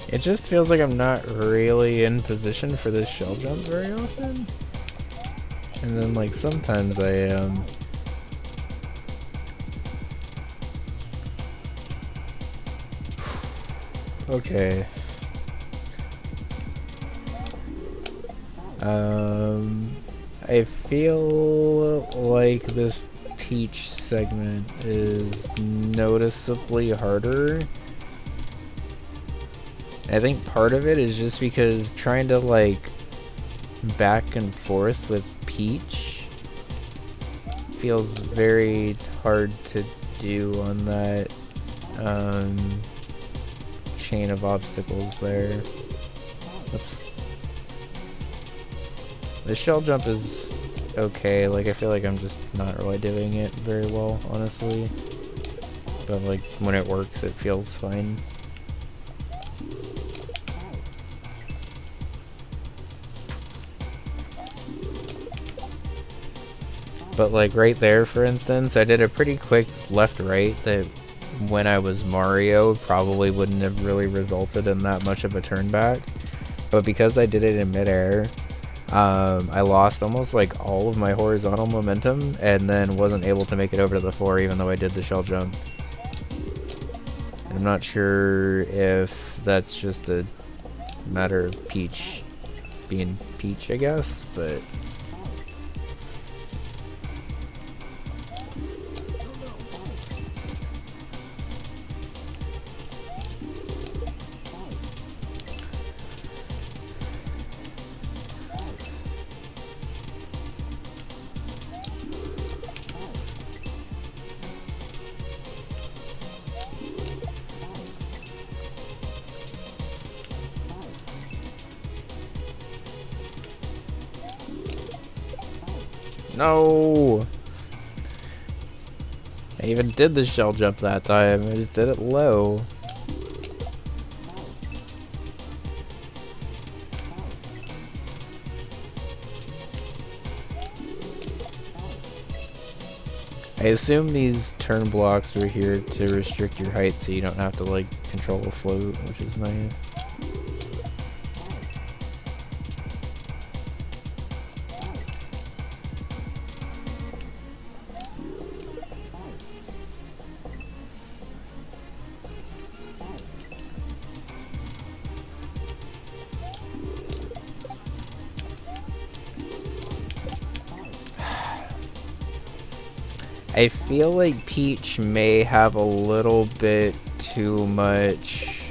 It just feels like I'm not really in position for this shell jump very often. And then, like, sometimes I am. Okay. I feel like this peach segment is noticeably harder. I think part of it is just because trying to like back and forth with Peach feels very hard to do on that chain of obstacles there. Oops. The shell jump is okay, like I feel like I'm just not really doing it very well, honestly. But like when it works it feels fine. But like right there, for instance, I did a pretty quick left-right that when I was Mario probably wouldn't have really resulted in that much of a turn back. But because I did it in midair, I lost almost like all of my horizontal momentum and then wasn't able to make it over to the floor even though I did the shell jump. And I'm not sure if that's just a matter of Peach being Peach, I guess, but... No! I even did the shell jump that time, I just did it low. I assume these turn blocks are here to restrict your height so you don't have to like control a float, which is nice. I feel like Peach may have a little bit too much,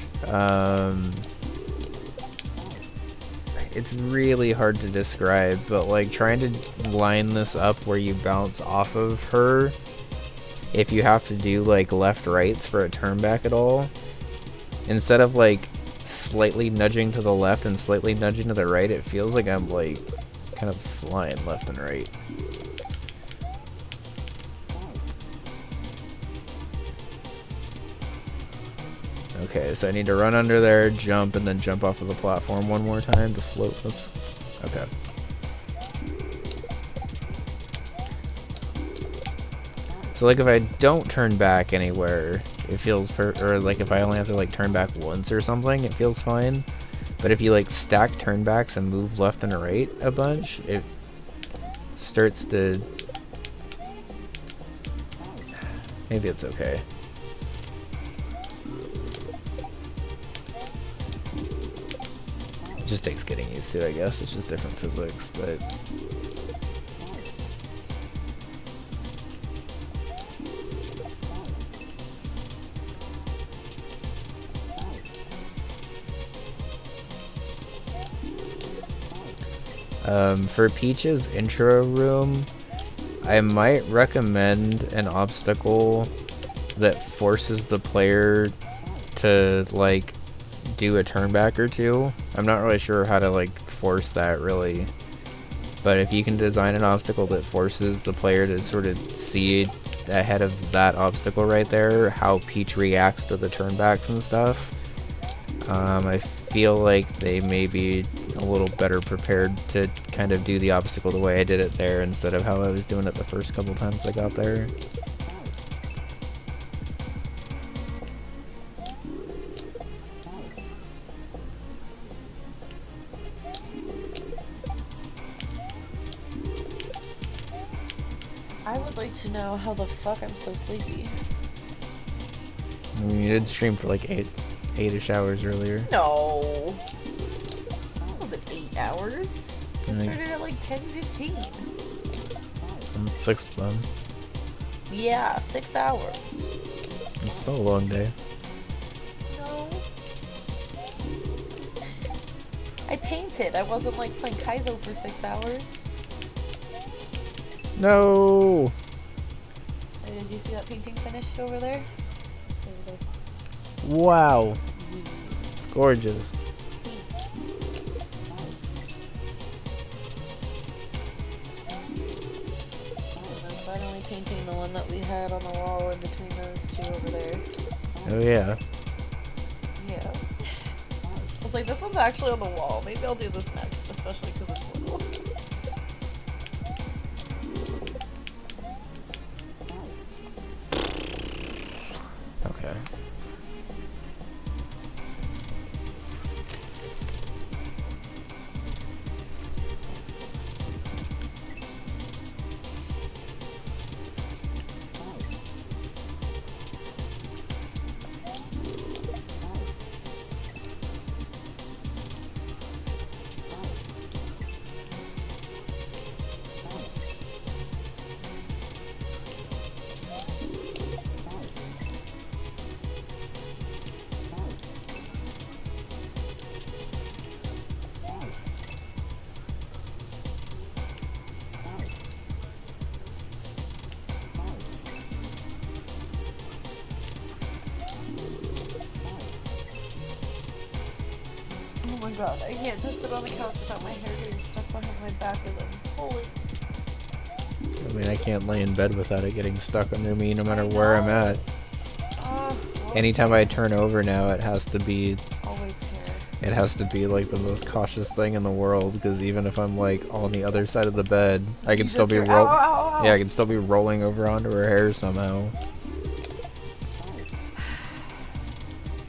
it's really hard to describe, but like trying to line this up where you bounce off of her, if you have to do like left rights for a turn back at all, instead of like slightly nudging to the left and slightly nudging to the right, it feels like I'm like kind of flying left and right. Okay, so I need to run under there, jump, and then jump off of the platform one more time to float. Oops. Okay. So like if I don't turn back anywhere, it feels or like if I only have to like turn back once or something, it feels fine. But if you like stack turnbacks and move left and right a bunch, it starts to... Maybe it's okay. It just takes getting used to, I guess. It's just different physics, but... for Peach's intro room, I might recommend an obstacle that forces the player to, like, do a turn back or two. I'm not really sure how to, like, force that, really. But if you can design an obstacle that forces the player to sort of see ahead of that obstacle right there, how Peach reacts to the turnbacks and stuff, I feel like they may be a little better prepared to kind of do the obstacle the way I did it there instead of how I was doing it the first couple times I got there. I would like to know how the fuck I'm so sleepy. I mean, you did stream for like 8-ish hours earlier. No. Was it 8 hours? I I think- started at like 10:15. 6 of them. Yeah, 6 hours. It's still a long day. No. I painted. I wasn't like playing Kaizo for 6 hours. No! Hey, did you see that painting finished over there? It's over there. Wow. It's gorgeous. I'm finally painting the one that we had on the wall in between those two over there. Oh yeah. Yeah. I was like, this one's actually on the wall. Maybe I'll do this next, especially because it's little. Okay. Oh my god, I can't just sit on the couch without my hair getting stuck behind my back and then holy. I mean, I can't lay in bed without it getting stuck under me no matter where I'm at. Well, Anytime I turn over now, it has to be always care. It has to be like the most cautious thing in the world, because even if I'm like on the other side of the bed, I can You still just be hear, "Ow, ow, ow." yeah, I can still be rolling over onto her hair somehow.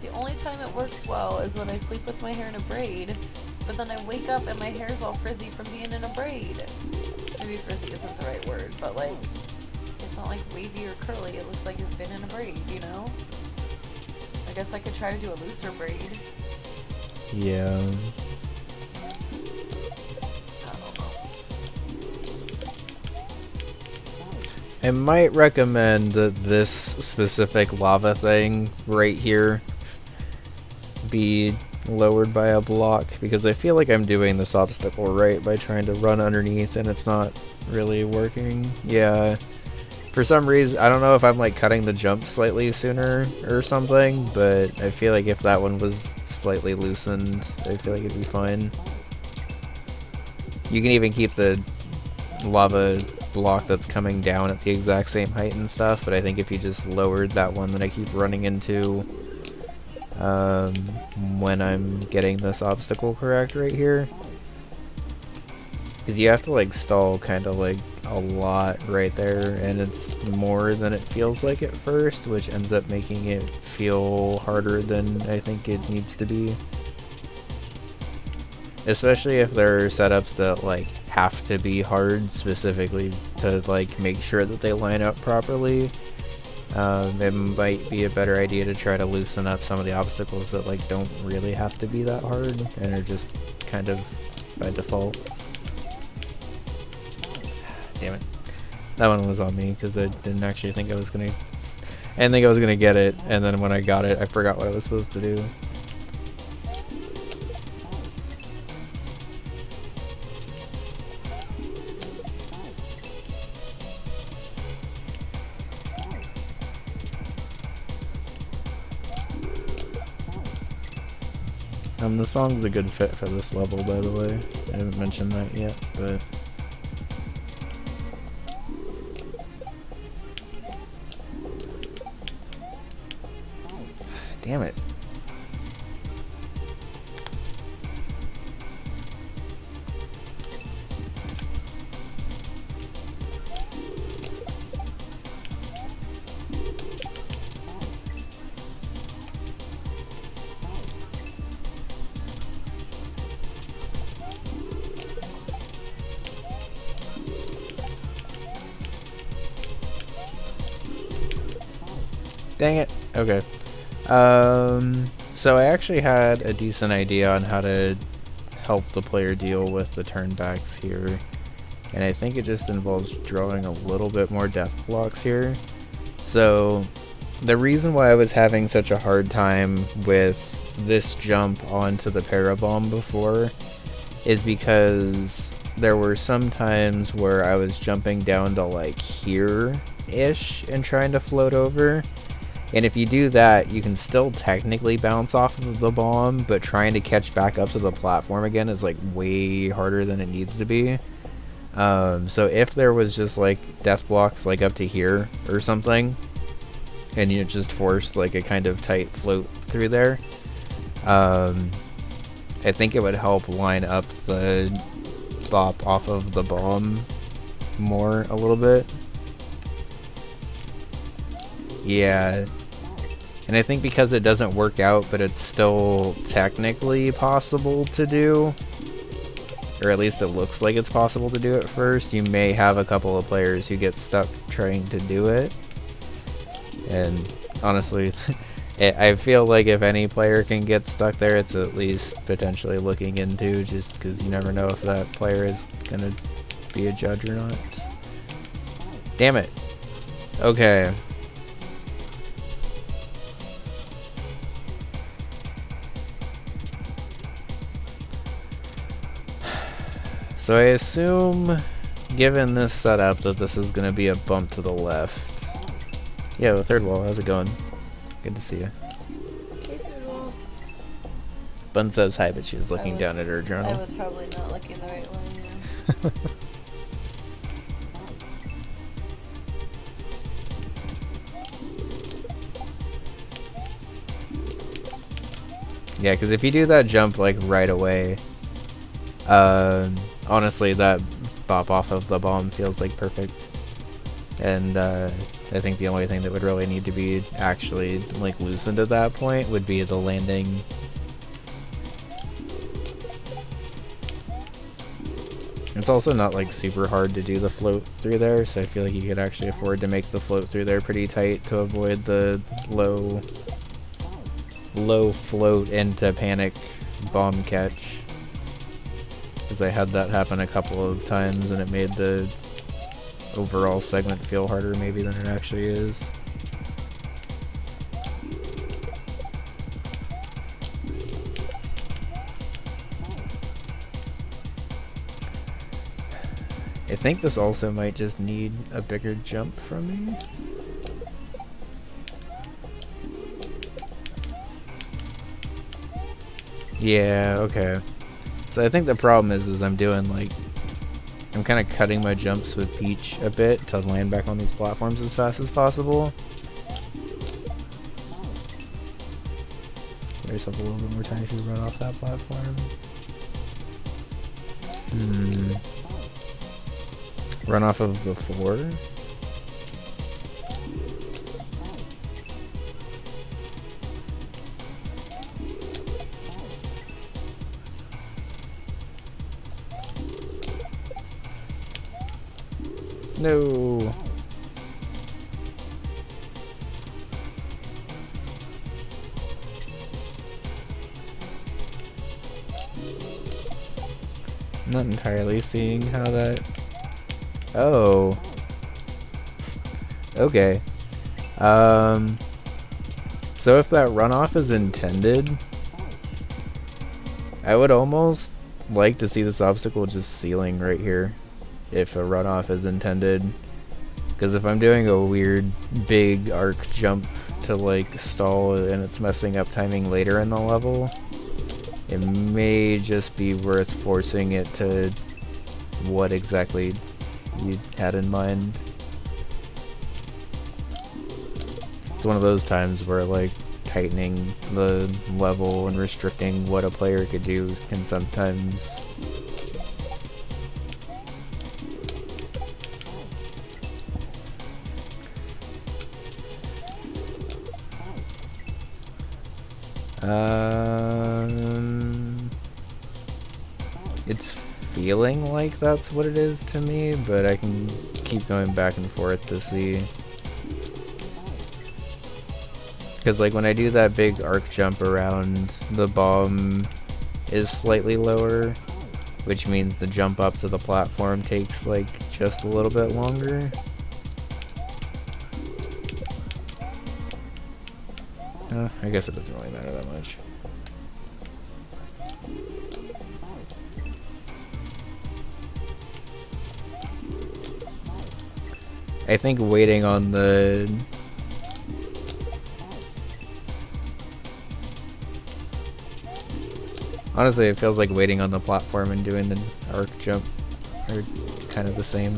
The only time it works well is when I sleep with my hair in a braid, but then I wake up and my hair's all frizzy from being in a braid. Maybe frizzy isn't the right word, but like, it's not like wavy or curly. It looks like it's been in a braid, you know? I guess I could try to do a looser braid. Yeah. I don't know. I might recommend that this specific lava thing right here be lowered by a block, because I feel like I'm doing this obstacle right by trying to run underneath and it's not really working. Yeah. For some reason, I don't know if I'm like cutting the jump slightly sooner or something, but I feel like if that one was slightly loosened, I feel like it'd be fine. You can even keep the lava block that's coming down at the exact same height and stuff, but I think if you just lowered that one that I keep running into when I'm getting this obstacle correct right here, because you have to like stall kind of like a lot right there, and it's more than it feels like at first, which ends up making it feel harder than I think it needs to be. Especially if there are setups that like have to be hard specifically to like make sure that they line up properly. It might be a better idea to try to loosen up some of the obstacles that like don't really have to be that hard and are just kind of by default. Damn it. That one was on me because I didn't actually think I was gonna... I didn't think I was gonna get it, and then when I got it, I forgot what I was supposed to do. The song's a good fit for this level, by the way. I haven't mentioned that yet, but... Damn it. Dang it. Okay. So I actually had a decent idea on how to help the player deal with the turnbacks here. And I think it just involves drawing a little bit more death blocks here. So the reason why I was having such a hard time with this jump onto the parabomb before is because there were some times where I was jumping down to like here-ish and trying to float over. And if you do that, you can still technically bounce off of the bomb, but trying to catch back up to the platform again is like way harder than it needs to be. So if there was just like death blocks like up to here or something, and you just forced like a kind of tight float through there, I think it would help line up the bop off of the bomb more a little bit. Yeah, and I think because it doesn't work out, but it's still technically possible to do, or at least it looks like it's possible to do at first, you may have a couple of players who get stuck trying to do it. And honestly, I feel like if any player can get stuck there, it's at least potentially looking into, just because you never know if that player is going to be a judge or not. Damn it. Okay. So I assume, given this setup, that this is going to be a bump to the left. Yo, third wall, how's it going? Good to see you. Hey, third wall. Bun says hi, but she's looking down at her journal. I was probably not looking the right way, yeah. Yeah, because if you do that jump like right away, honestly, that bop off of the bomb feels like perfect. And I think the only thing that would really need to be actually like loosened at that point would be the landing. It's also not like super hard to do the float through there, so I feel like you could actually afford to make the float through there pretty tight to avoid the low float into panic bomb catch. Because I had that happen a couple of times and it made the overall segment feel harder maybe than it actually is. I think this also might just need a bigger jump from me. Yeah, okay. So I think the problem is I'm doing like, I'm kind of cutting my jumps with Peach a bit to land back on these platforms as fast as possible. Give yourself a little bit more time if you run off that platform. Run off of the 4. No. I'm not entirely seeing how that... Oh. Okay. So if that runoff is intended, I would almost like to see this obstacle just sealing right here if a runoff is intended. Because if I'm doing a weird big arc jump to like stall and it's messing up timing later in the level, it may just be worth forcing it to what exactly you had in mind. It's one of those times where like tightening the level and restricting what a player could do can sometimes it's feeling like that's what it is to me, but I can keep going back and forth to see. Because like when I do that big arc jump around, the bomb is slightly lower, which means the jump up to the platform takes like just a little bit longer. I guess it doesn't really matter that much. I think waiting on the... Honestly, it feels like waiting on the platform and doing the arc jump are kind of the same.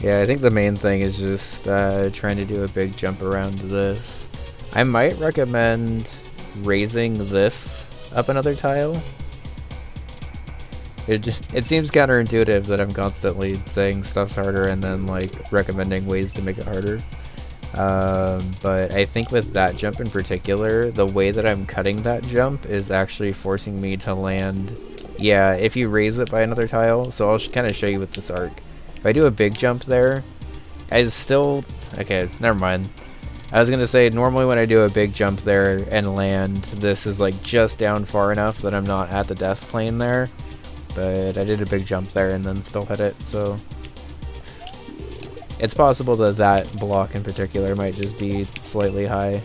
Yeah, I think the main thing is just trying to do a big jump around this. I might recommend raising this up another tile. It seems counterintuitive that I'm constantly saying stuff's harder and then like recommending ways to make it harder. But I think with that jump in particular, the way that I'm cutting that jump is actually forcing me to land. Yeah, if you raise it by another tile, so I'll kind of show you with this arc. If I do a big jump there, I still... Okay, never mind. I was gonna say, normally when I do a big jump there and land, this is like just down far enough that I'm not at the death plane there. But I did a big jump there and then still hit it, so... It's possible that that block in particular might just be slightly high.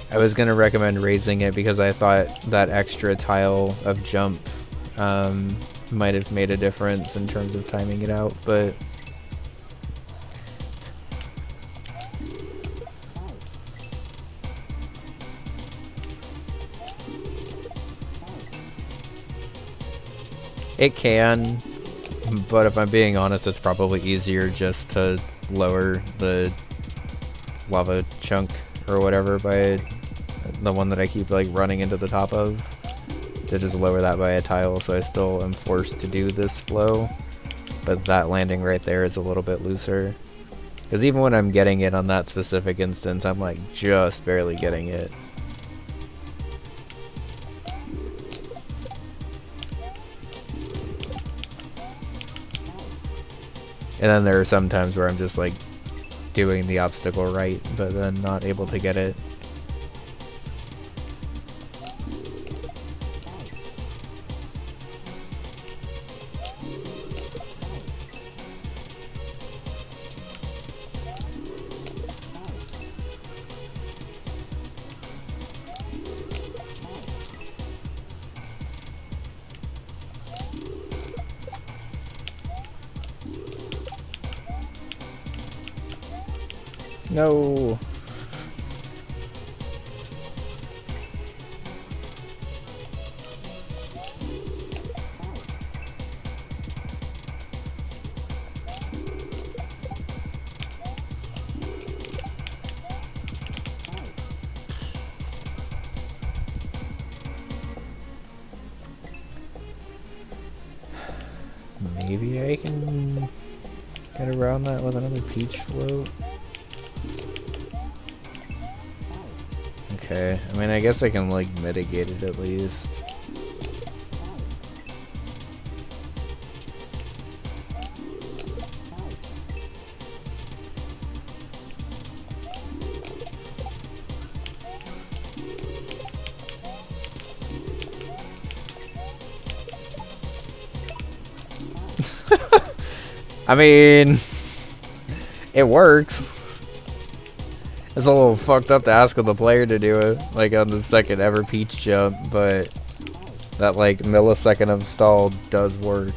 I was gonna recommend raising it because I thought that extra tile of jump might have made a difference in terms of timing it out, but it can, but if I'm being honest, it's probably easier just to lower the lava chunk or whatever by the one that I keep like running into the top of, to just lower that by a tile, so I still am forced to do this flow, but that landing right there is a little bit looser. Because even when I'm getting it on that specific instance, I'm like just barely getting it. And then there are some times where I'm just like doing the obstacle right, but then not able to get it. No. Maybe I can get around that with another peach float. Okay, I mean, I guess I can like mitigate it at least. I mean, it works. It's a little fucked up to ask of the player to do it, like on the second ever peach jump, but that like millisecond of stall does work.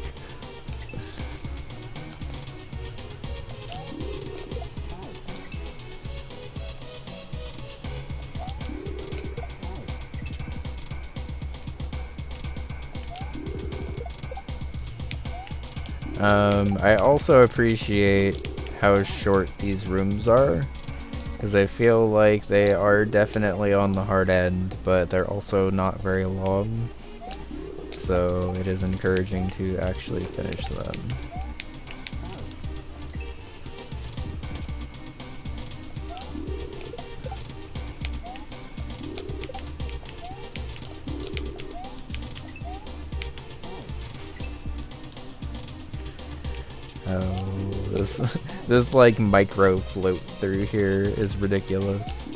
I also appreciate how short these rooms are, because I feel like they are definitely on the hard end, but they're also not very long, so it is encouraging to actually finish them. Oh, this like micro float through here is ridiculous.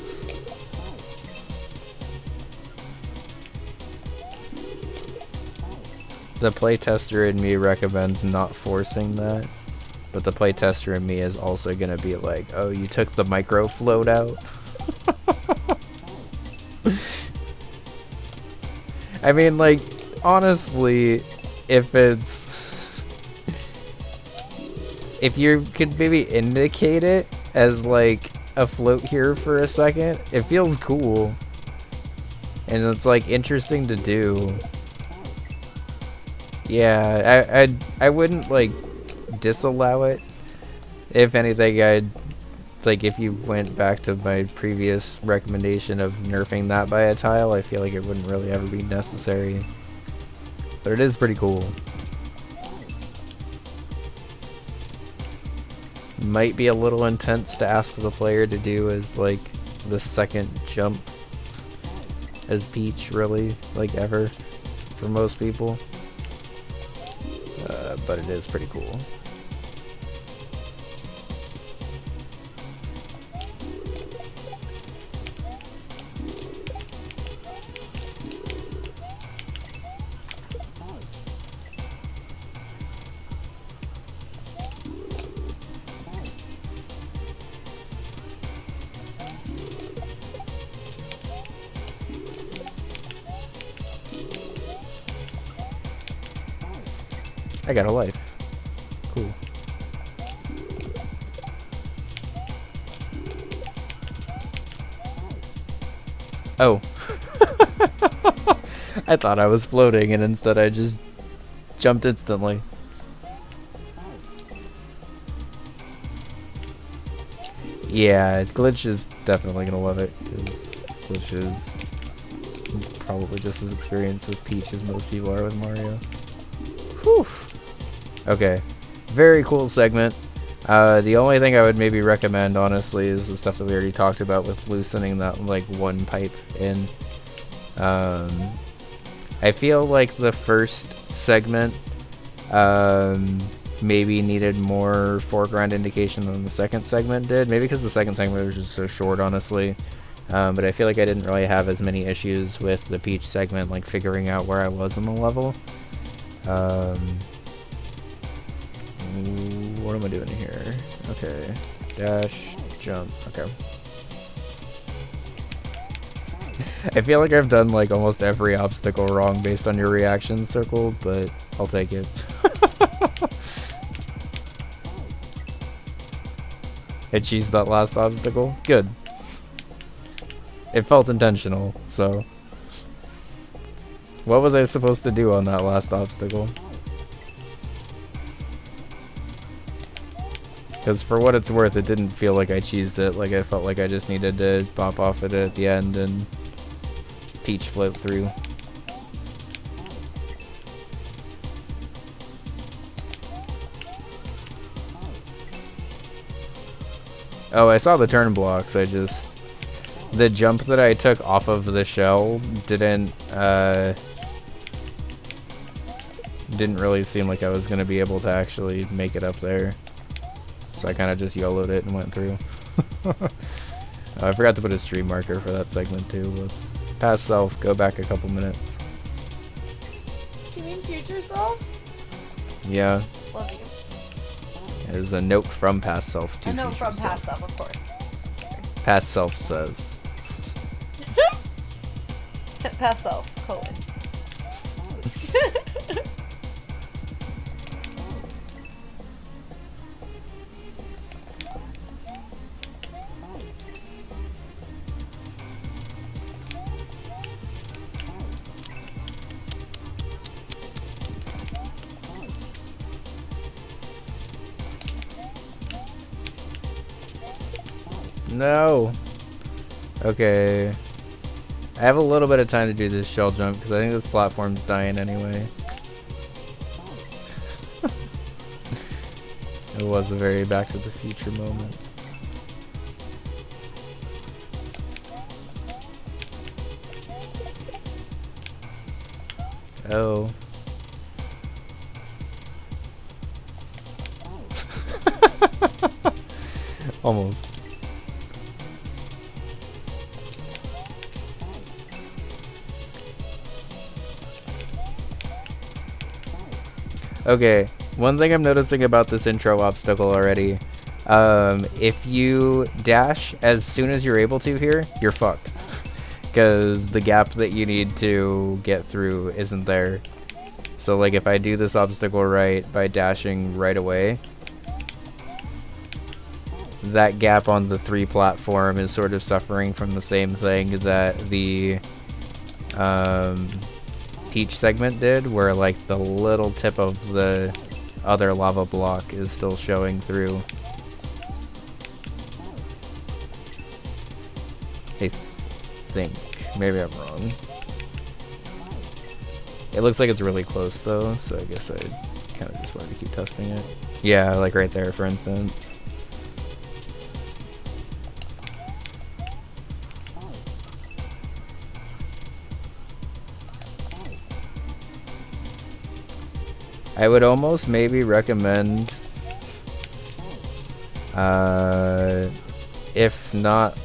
The playtester in me recommends not forcing that, but the playtester in me is also gonna be like, oh, you took the micro float out? I mean, like, honestly, if you could maybe indicate it as like a float here for a second, it feels cool. And it's like interesting to do. Yeah, I wouldn't like disallow it. If anything, I'd like, if you went back to my previous recommendation of nerfing that by a tile, I feel like it wouldn't really ever be necessary. But it is pretty cool. Might be a little intense to ask the player to do as like the second jump as Peach, really, like ever, for most people. But it is pretty cool. I got a life. Cool. Oh. I thought I was floating and instead I just jumped instantly. Yeah, Glitch is definitely gonna love it, because Glitch is probably just as experienced with Peach as most people are with Mario. Whew. Okay, very cool segment. The only thing I would maybe recommend, honestly, is the stuff that we already talked about with loosening that, like, one pipe in. I feel like the first segment maybe needed more foreground indication than the second segment did. Maybe because the second segment was just so short, honestly. But I feel like I didn't really have as many issues with the Peach segment, like figuring out where I was in the level. What am I doing here? Okay. Dash, jump. Okay. I feel like I've done like almost every obstacle wrong based on your reaction circle, but I'll take it. I cheesed that last obstacle. Good. It felt intentional, so. What was I supposed to do on that last obstacle? Because for what it's worth, it didn't feel like I cheesed it. Like I felt like I just needed to pop off it at the end and Peach float through. Oh, I saw the turn blocks. The jump that I took off of the shell didn't really seem like I was going to be able to actually make it up there. So I kind of just YOLO'd it and went through. I forgot to put a stream marker for that segment too. Whoops. Past self, go back a couple minutes. Do you mean future self? Yeah. Love you. There's a note from past self to A note future from self. past self, of course. Sorry. Past self says. Past self, colon. No. Okay. I have a little bit of time to do this shell jump because I think this platform's dying anyway. It was a very Back to the Future moment. Oh. Almost. Okay, one thing I'm noticing about this intro obstacle already, if you dash as soon as you're able to here, you're fucked. Because the gap that you need to get through isn't there. So like if I do this obstacle right by dashing right away, that gap on the 3 platform is sort of suffering from the same thing that the Peach segment did, where like the little tip of the other lava block is still showing through. I think. Maybe I'm wrong. It looks like it's really close though, so I guess I kind of just wanted to keep testing it. Yeah, like right there for instance. I would almost maybe recommend, if not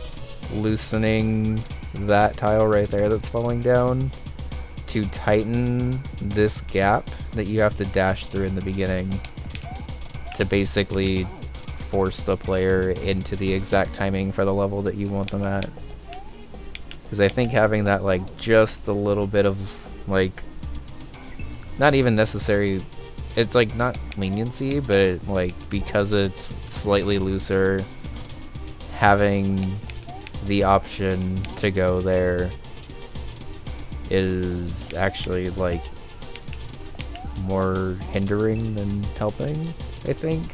loosening that tile right there that's falling down, to tighten this gap that you have to dash through in the beginning to basically force the player into the exact timing for the level that you want them at. Because I think having that like just a little bit of like, not even necessary, it's like not leniency, but it, like because it's slightly looser, having the option to go there is actually like more hindering than helping, I think.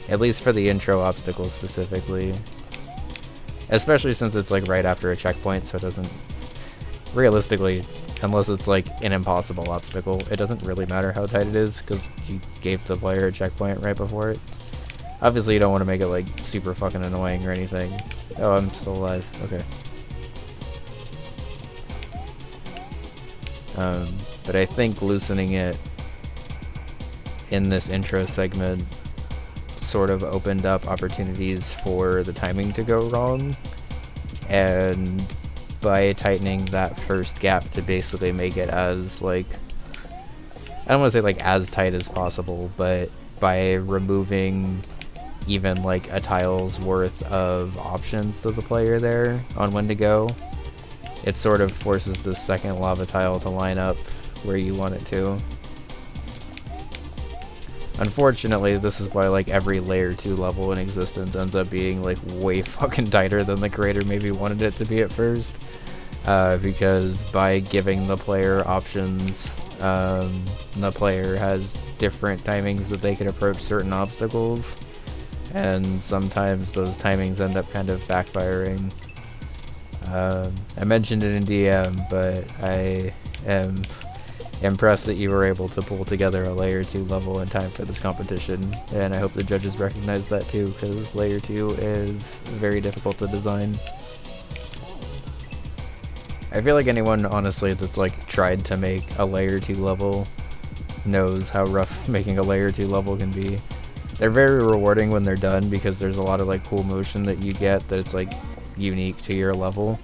At least for the intro obstacle specifically. Especially since it's like right after a checkpoint, so it doesn't realistically unless it's like an impossible obstacle. It doesn't really matter how tight it is because you gave the player a checkpoint right before it. Obviously, you don't want to make it like super fucking annoying or anything. Oh, I'm still alive. Okay. But I think loosening it in this intro segment sort of opened up opportunities for the timing to go wrong, and by tightening that first gap to basically make it as like, I don't want to say like as tight as possible, but by removing even like a tile's worth of options to the player there on when to go, it sort of forces the second lava tile to line up where you want it to. Unfortunately, this is why like every layer 2 level in existence ends up being like way fucking tighter than the creator maybe wanted it to be at first. Because by giving the player options, the player has different timings that they can approach certain obstacles, and sometimes those timings end up kind of backfiring. I mentioned it in DM, but I am impressed that you were able to pull together a layer 2 level in time for this competition, and I hope the judges recognize that too, because layer 2 is very difficult to design. I feel like anyone, honestly, that's like tried to make a layer 2 level knows how rough making a layer 2 level can be. They're very rewarding when they're done because there's a lot of like cool motion that you get that it's like unique to your level.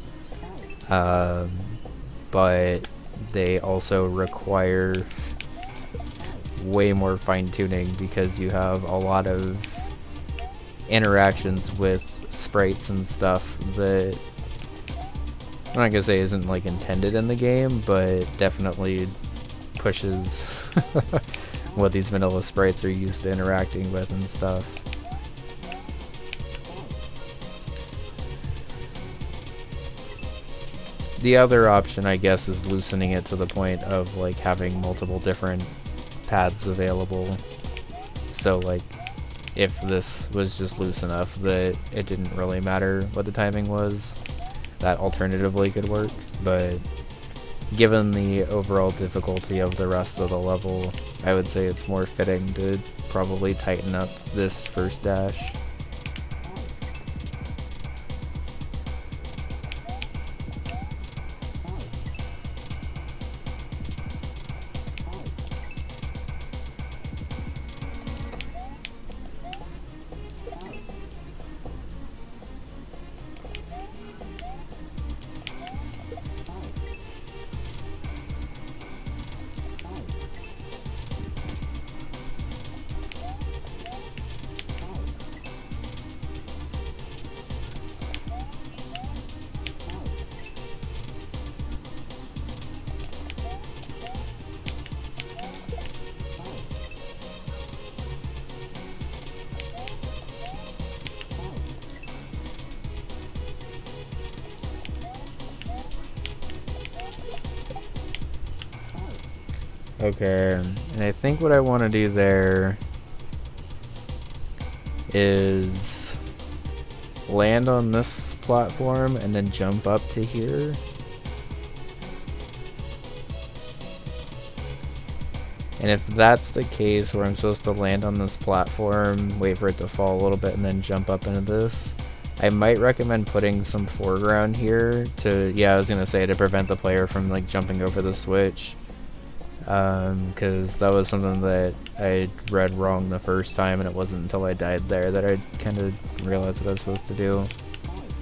But they also require way more fine-tuning because you have a lot of interactions with sprites and stuff that I'm not gonna say isn't like intended in the game, but definitely pushes what these vanilla sprites are used to interacting with and stuff. The other option, I guess, is loosening it to the point of like having multiple different paths available. So like if this was just loose enough that it didn't really matter what the timing was, that alternatively could work. But given the overall difficulty of the rest of the level, I would say it's more fitting to probably tighten up this first dash. Okay, and I think what I want to do there is land on this platform and then jump up to here. And if that's the case where I'm supposed to land on this platform, wait for it to fall a little bit, and then jump up into this, I might recommend putting some foreground here to, yeah, I was going to say, to prevent the player from like jumping over the switch. Because that was something that I read wrong the first time, and it wasn't until I died there that I kind of realized what I was supposed to do.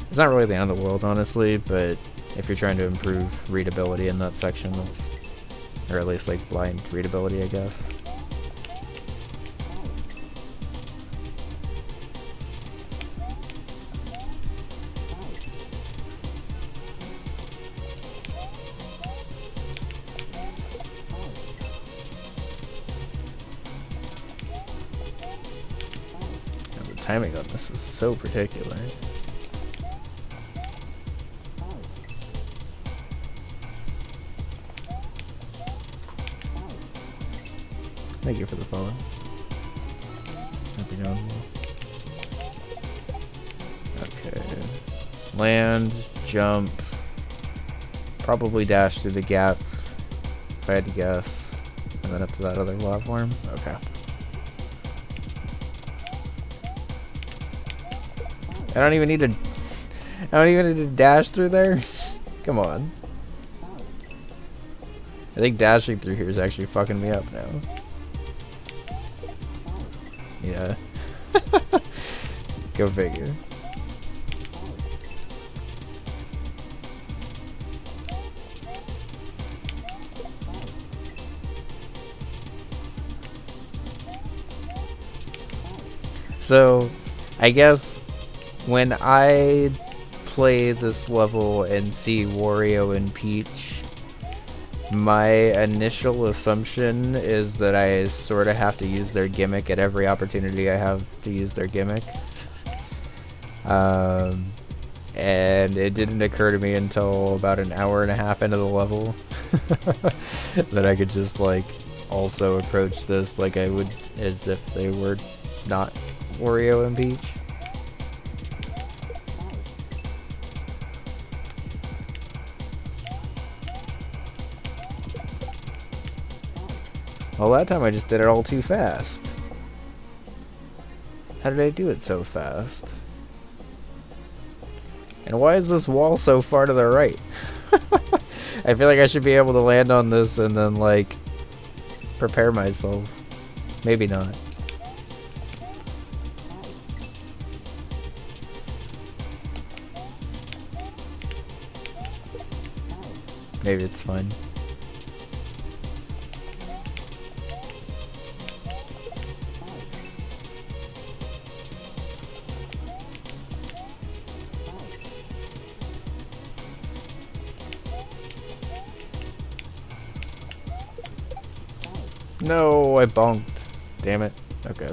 It's not really the end of the world, honestly, but if you're trying to improve readability in that section, that's, or at least like blind readability, I guess. Timing on this is so particular. Thank you for the follow. Happy knowing you. Okay. Land, jump, probably dash through the gap if I had to guess. And then up to that other platform? Okay. I don't even need to dash through there? Come on. I think dashing through here is actually fucking me up now. Yeah. Go figure. So, I guess when I play this level and see Wario and Peach, my initial assumption is that I sort of have to use their gimmick at every opportunity I have to use their gimmick. And it didn't occur to me until about an hour and a half into the level that I could just like also approach this like I would as if they were not Wario and Peach. Well, that time I just did it all too fast. How did I do it so fast? And why is this wall so far to the right? I feel like I should be able to land on this and then, like, prepare myself. Maybe not. Maybe it's fine. No, I bonked. Damn it. Okay.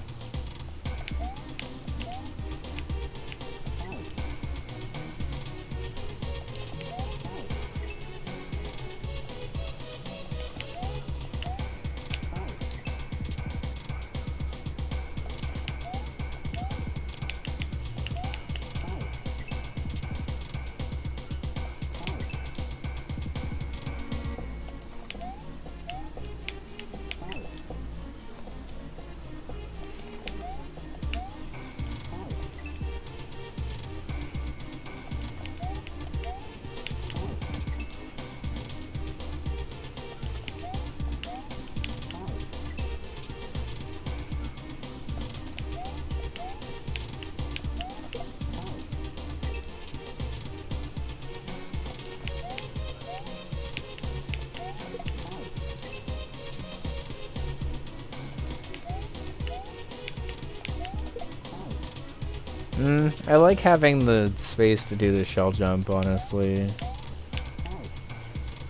I like having the space to do the shell jump, honestly.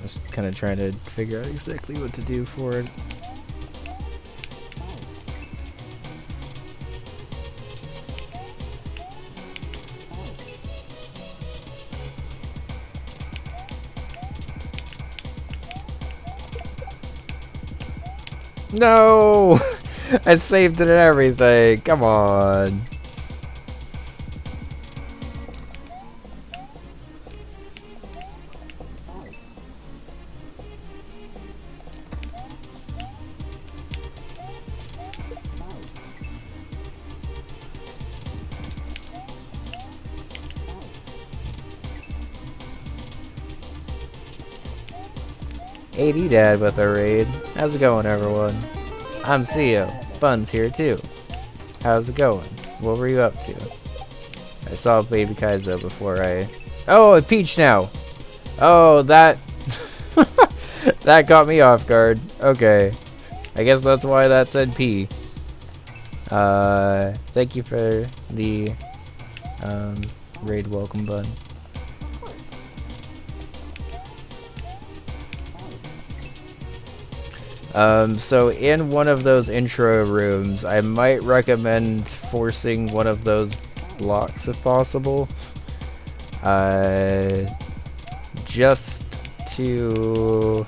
Just kind of trying to figure out exactly what to do for it. No! I saved it and everything. Come on. AD Dad with a raid. How's it going, everyone? I'm CEO. Bun's here too. How's it going? What were you up to? I saw Baby Kaizo before I... Oh, a Peach now! Oh, that... that caught me off guard. Okay. I guess that's why that said P. Thank you for the raid welcome, Bun. So in one of those intro rooms, I might recommend forcing one of those blocks if possible. Just to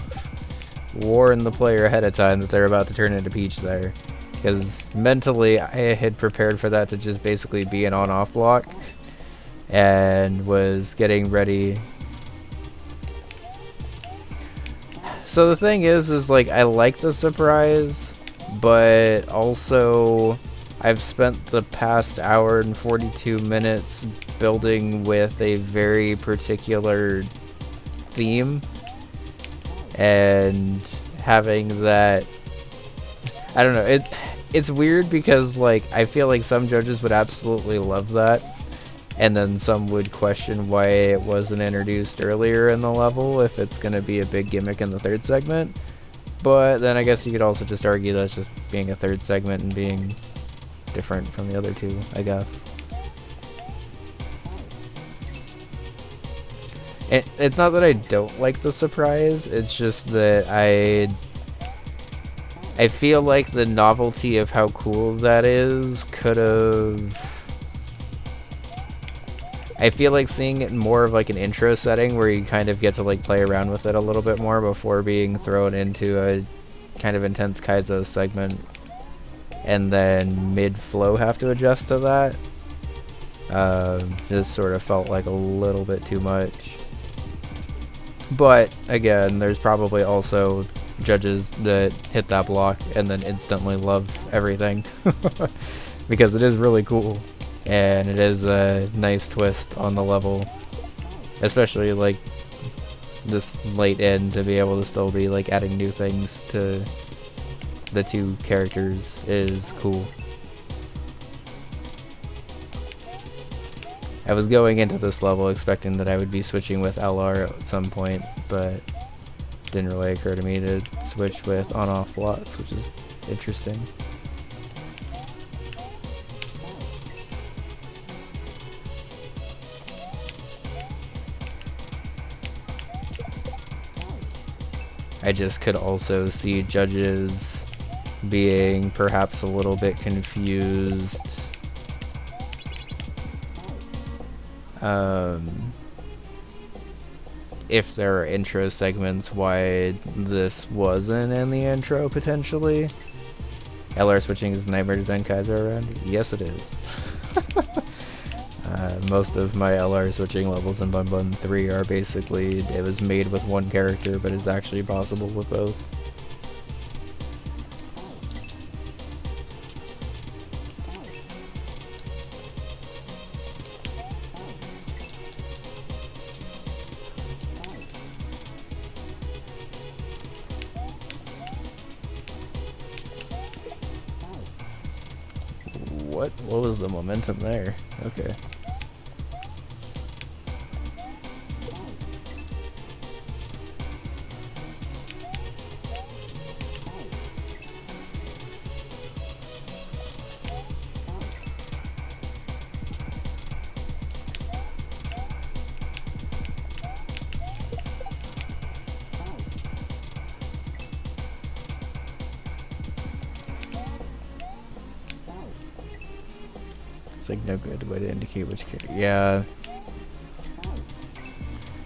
warn the player ahead of time that they're about to turn into Peach there. Because mentally, I had prepared for that to just basically be an on-off block. And was getting ready So the thing is like I like the surprise, but also I've spent the past hour and 42 minutes building with a very particular theme, and having that, I don't know, it's weird because like I feel like some judges would absolutely love that, and then some would question why it wasn't introduced earlier in the level if it's going to be a big gimmick in the third segment. But then I guess you could also just argue that's just being a third segment and being different from the other two, I guess. It's not that I don't like the surprise, it's just that I feel like the novelty of how cool that is could have... I feel like seeing it in more of like an intro setting where you kind of get to like play around with it a little bit more before being thrown into a kind of intense Kaizo segment, and then mid-flow have to adjust to that. Just sort of felt like a little bit too much. But again, there's probably also judges that hit that block and then instantly love everything because it is really cool. And it is a nice twist on the level, especially like this late in, to be able to still be like adding new things to the two characters is cool. I was going into this level expecting that I would be switching with LR at some point, but it didn't really occur to me to switch with on-off blocks, which is interesting. I just could also see judges being perhaps a little bit confused if there are intro segments, why this wasn't in the intro potentially. LR switching is Nightmare Design Kaizo around? Yes, it is. Most of my LR switching levels in Bun Bun 3 are basically, it was made with one character, but it's actually possible with both. What was the momentum there? Okay. It's like no good way to indicate which character. Yeah.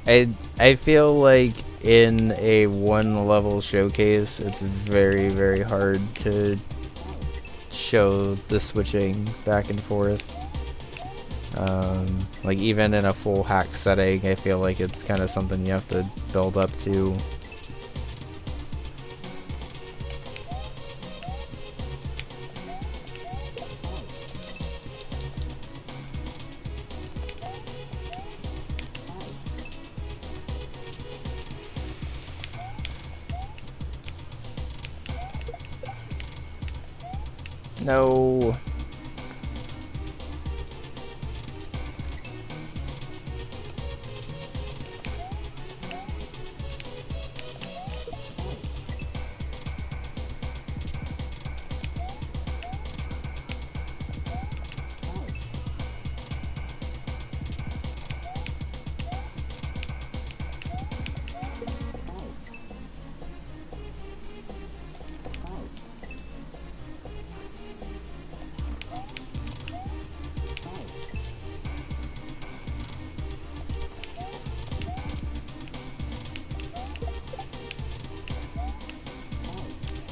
I feel like in a one level showcase, it's very, very hard to show the switching back and forth. Like even in a full hack setting, I feel like it's kind of something you have to build up to. No.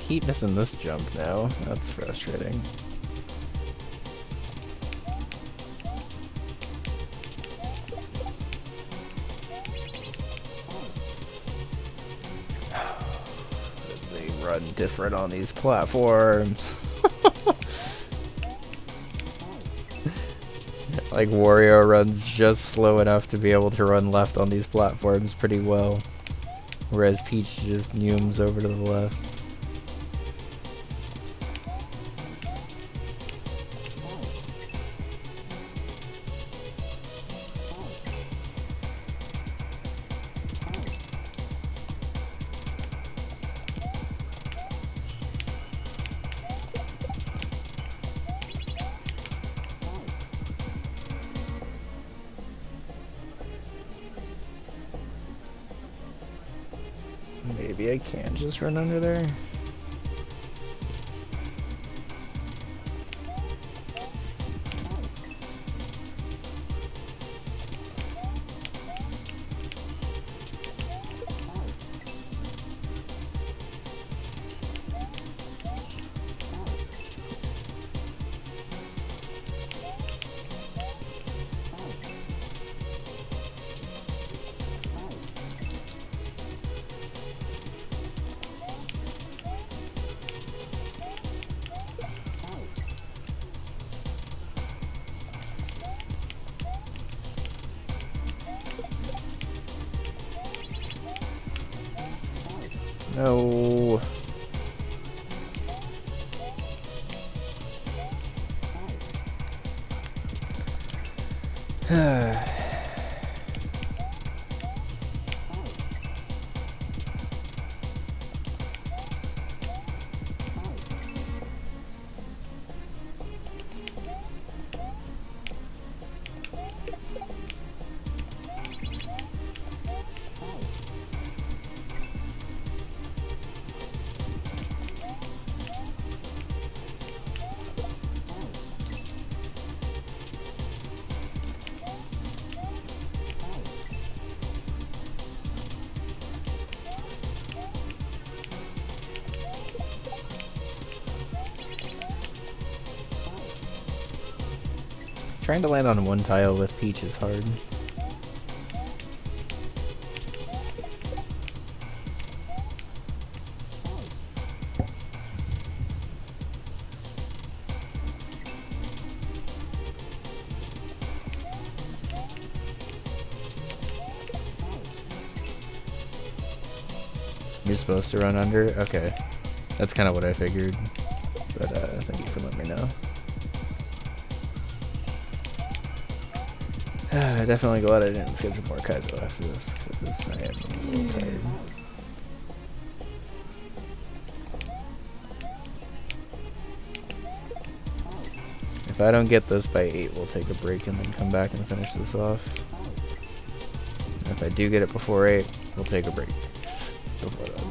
Keep missing this jump now. That's frustrating. run different on these platforms. Like, Wario runs just slow enough to be able to run left on these platforms pretty well. Whereas Peach just zooms over to the left. Maybe I can just run under there. No. Trying to land on one tile with Peach is hard. You're supposed to run under? Okay. That's kind of what I figured. But thank you for letting me know. Definitely glad I didn't schedule more Kaizo after this, because I am a little tired. If I don't get this by 8, we'll take a break and then come back and finish this off. And if I do get it before 8, we'll take a break before that.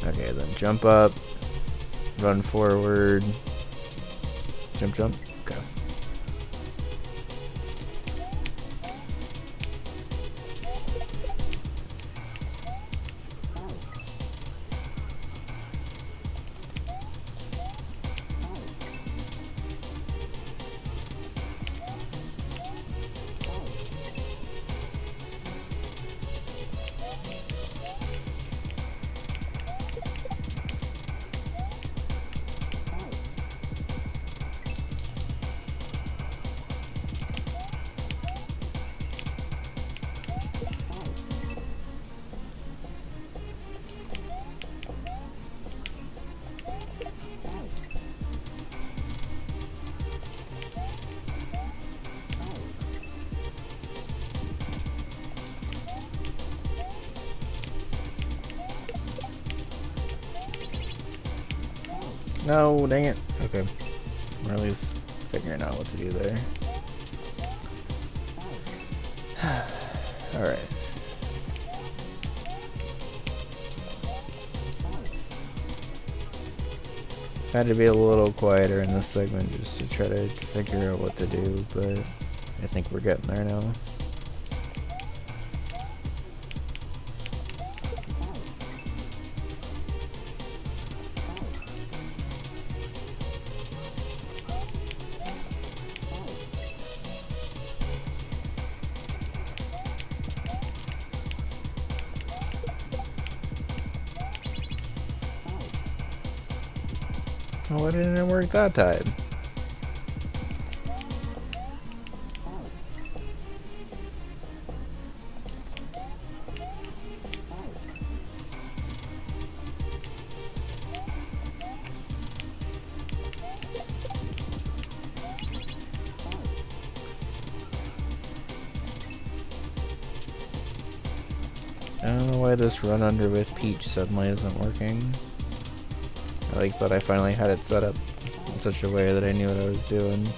Okay, then jump up, run forward, jump, jump, okay. No, dang it. Okay. We're at least figuring out what to do there. Alright. Had to be a little quieter in this segment just to try to figure out what to do, but I think we're getting there now. Why didn't it work that time? I don't know why this run under with Peach suddenly isn't working. I like that I finally had it set up in such a way that I knew what I was doing.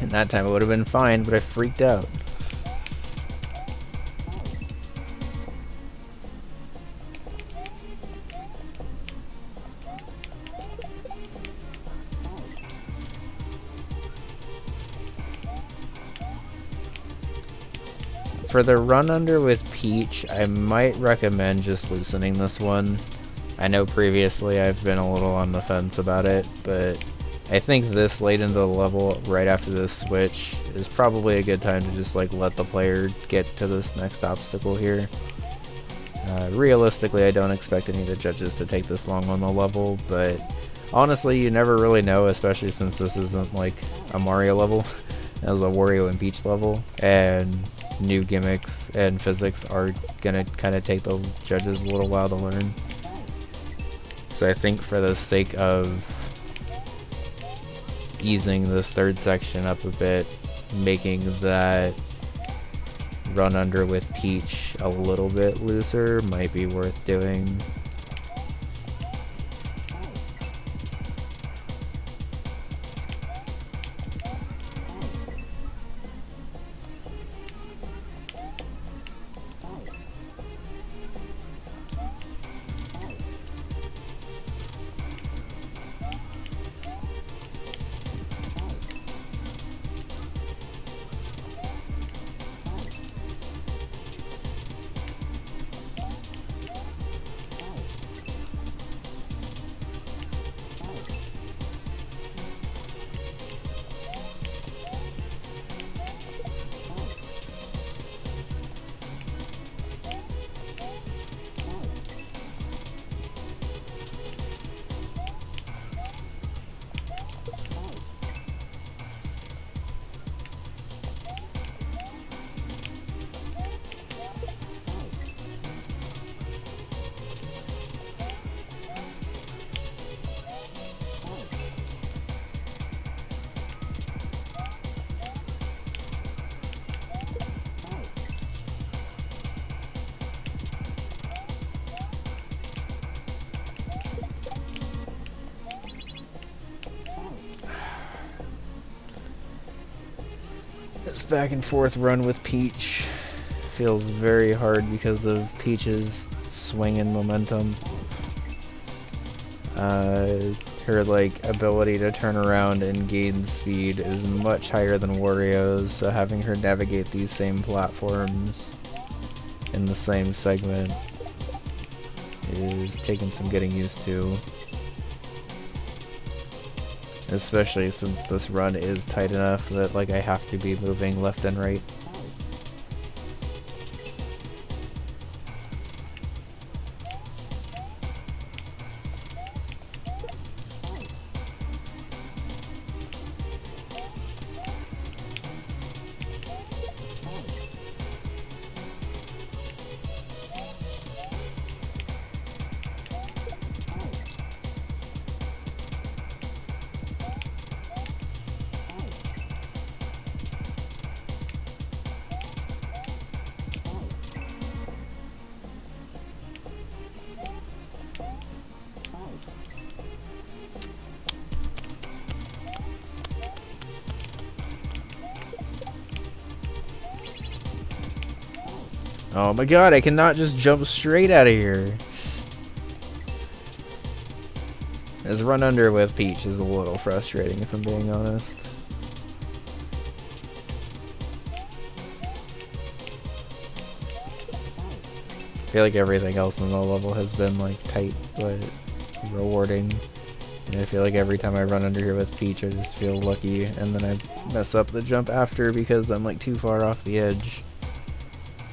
And that time it would have been fine, but I freaked out. For the run under with Peach, I might recommend just loosening this one. I know previously I've been a little on the fence about it, but I think this late into the level, right after this switch, is probably a good time to just like let the player get to this next obstacle here. Realistically, I don't expect any of the judges to take this long on the level, but honestly, you never really know, especially since this isn't like a Mario level. It was a Wario and Peach level, and new gimmicks and physics are gonna kind of take the judges a little while to learn. So I think for the sake of easing this third section up a bit, making that run under with Peach a little bit looser might be worth doing. This back and forth run with Peach feels very hard because of Peach's swing and momentum. Her like ability to turn around and gain speed is much higher than Wario's, so having her navigate these same platforms in the same segment is taking some getting used to. Especially since this run is tight enough that like I have to be moving left and right. Oh my god, I cannot just jump straight out of here. This run under with Peach is a little frustrating, if I'm being honest. I feel like everything else in the level has been like tight but rewarding. And I feel like every time I run under here with Peach I just feel lucky, and then I mess up the jump after because I'm like too far off the edge.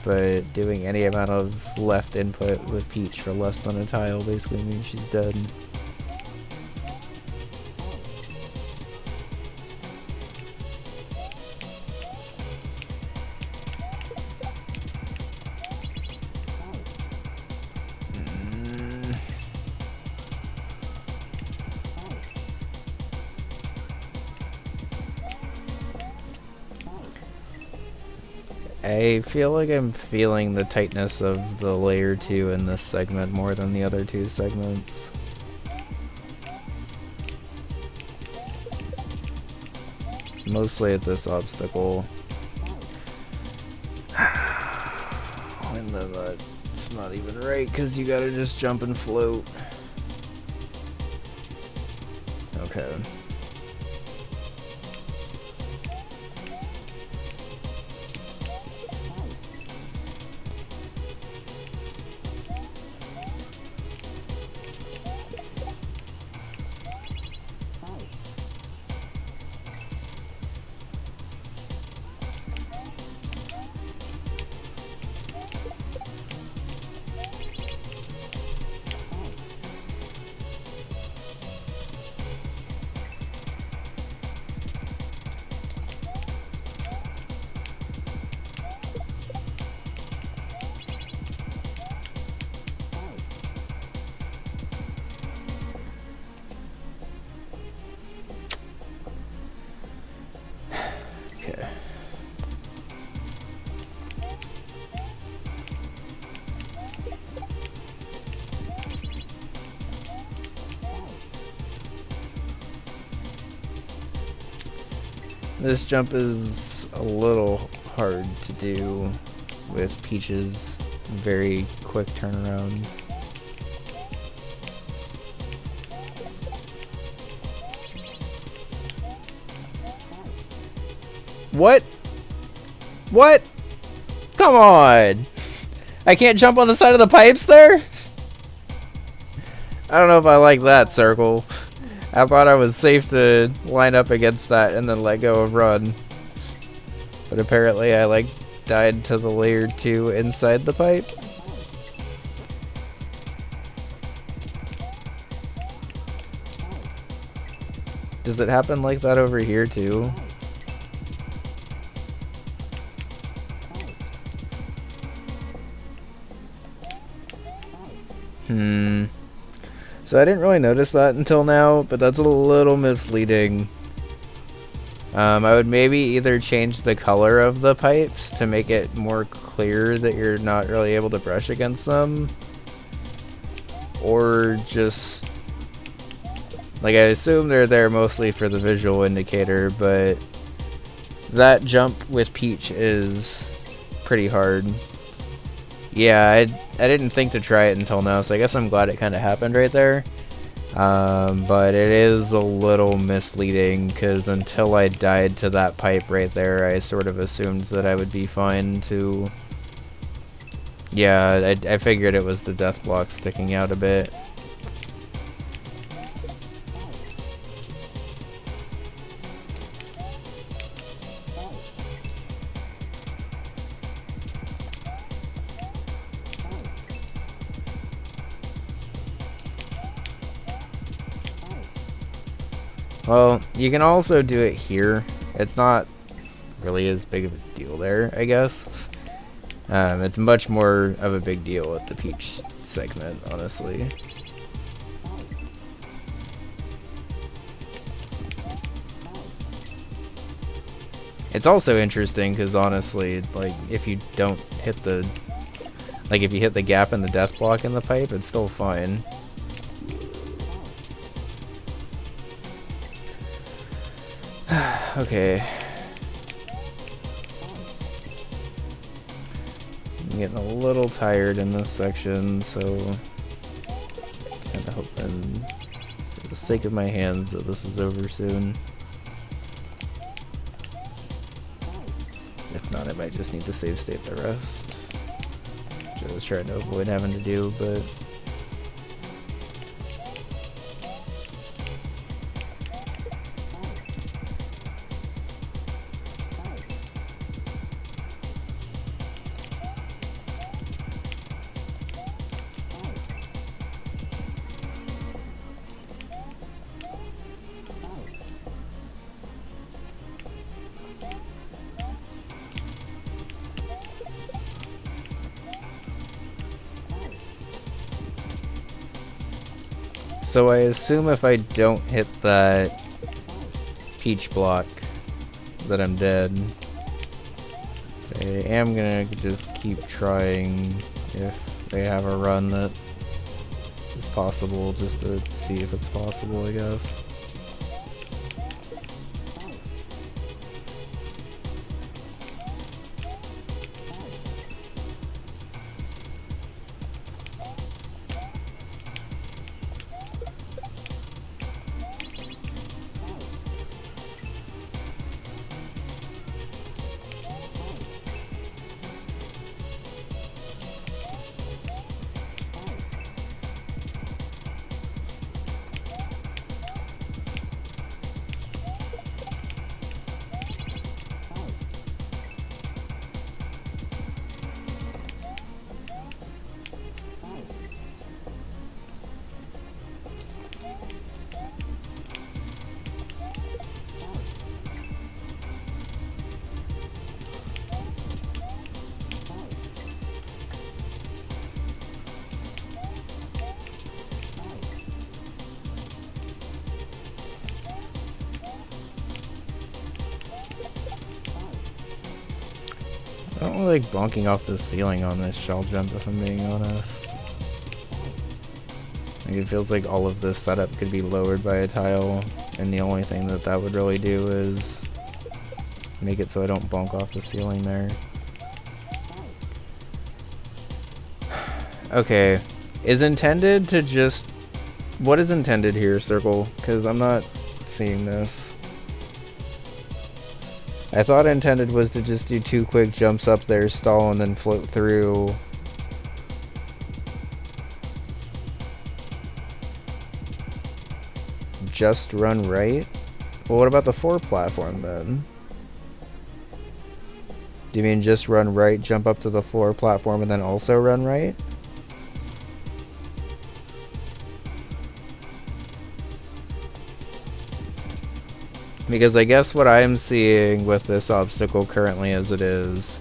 But doing any amount of left input with Peach for less than a tile basically means she's dead. I feel like I'm feeling the tightness of the layer 2 in this segment more than the other two segments. Mostly at this obstacle. And then that's not even right because you gotta just jump and float. Okay. Okay. This jump is a little hard to do with Peach's very quick turnaround. What? What? Come on! I can't jump on the side of the pipes there? I don't know if I like that, Circle. I thought I was safe to line up against that and then let go of run. But apparently I like died to the layer 2 inside the pipe. Does it happen like that over here too? So I didn't really notice that until now, but that's a little misleading. I would maybe either change the color of the pipes to make it more clear that you're not really able to brush against them. Or just... like, I assume they're there mostly for the visual indicator, but that jump with Peach is pretty hard. Yeah, I didn't think to try it until now, so I guess I'm glad it kind of happened right there. But it is a little misleading, because until I died to that pipe right there, I sort of assumed that I would be fine to... yeah, I figured it was the death block sticking out a bit. Well, you can also do it here. It's not really as big of a deal there, I guess. It's much more of a big deal at the Peach segment, honestly. It's also interesting because honestly, like, if you don't hit the... like, if you hit the gap in the death block in the pipe, it's still fine. Okay. getting a little tired in this section, so kind of hoping, for the sake of my hands, that this is over soon. If not, I might just need to save state the rest, which I was trying to avoid having to do, but... So I assume if I don't hit that peach block that I'm dead. I am gonna just keep trying if they have a run that is possible, just to see if it's possible, I guess. I don't really like bonking off the ceiling on this shell jump, if I'm being honest. Like, it feels like all of this setup could be lowered by a tile, and the only thing that that would really do is make it so I don't bonk off the ceiling there. Okay, is intended to just... What is intended here, Circle? Because I'm not seeing this. I thought intended was to just do 2 quick jumps up there, stall, and then float through. Just run right? Well, what about the 4 platform then? Do you mean just run right, jump up to the 4 platform, and then also run right? Because I guess what I'm seeing with this obstacle currently as it is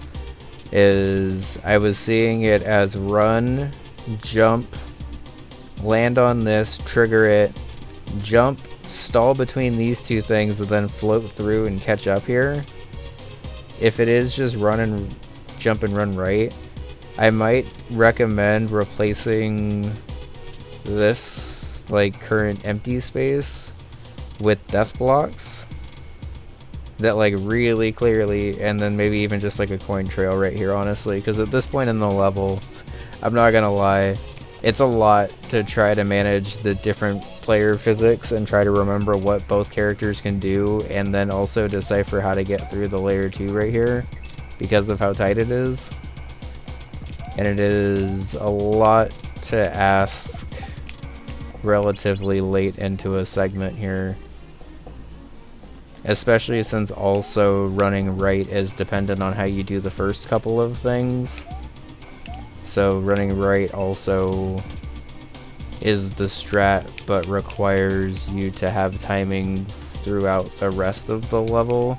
I was seeing it as run, jump, land on this, trigger it, jump, stall between these 2 things, and then float through and catch up here. If it is just run and jump and run right, I might recommend replacing this like current empty space with death blocks that like really clearly, and then maybe even just like a coin trail right here, honestly, because at this point in the level, I'm not gonna lie, it's a lot to try to manage the different player physics and try to remember what both characters can do, and then also decipher how to get through the layer 2 right here because of how tight it is. And it is a lot to ask relatively late into a segment here, especially since also running right is dependent on how you do the first couple of things. So running right also is the strat, but requires you to have timing throughout the rest of the level.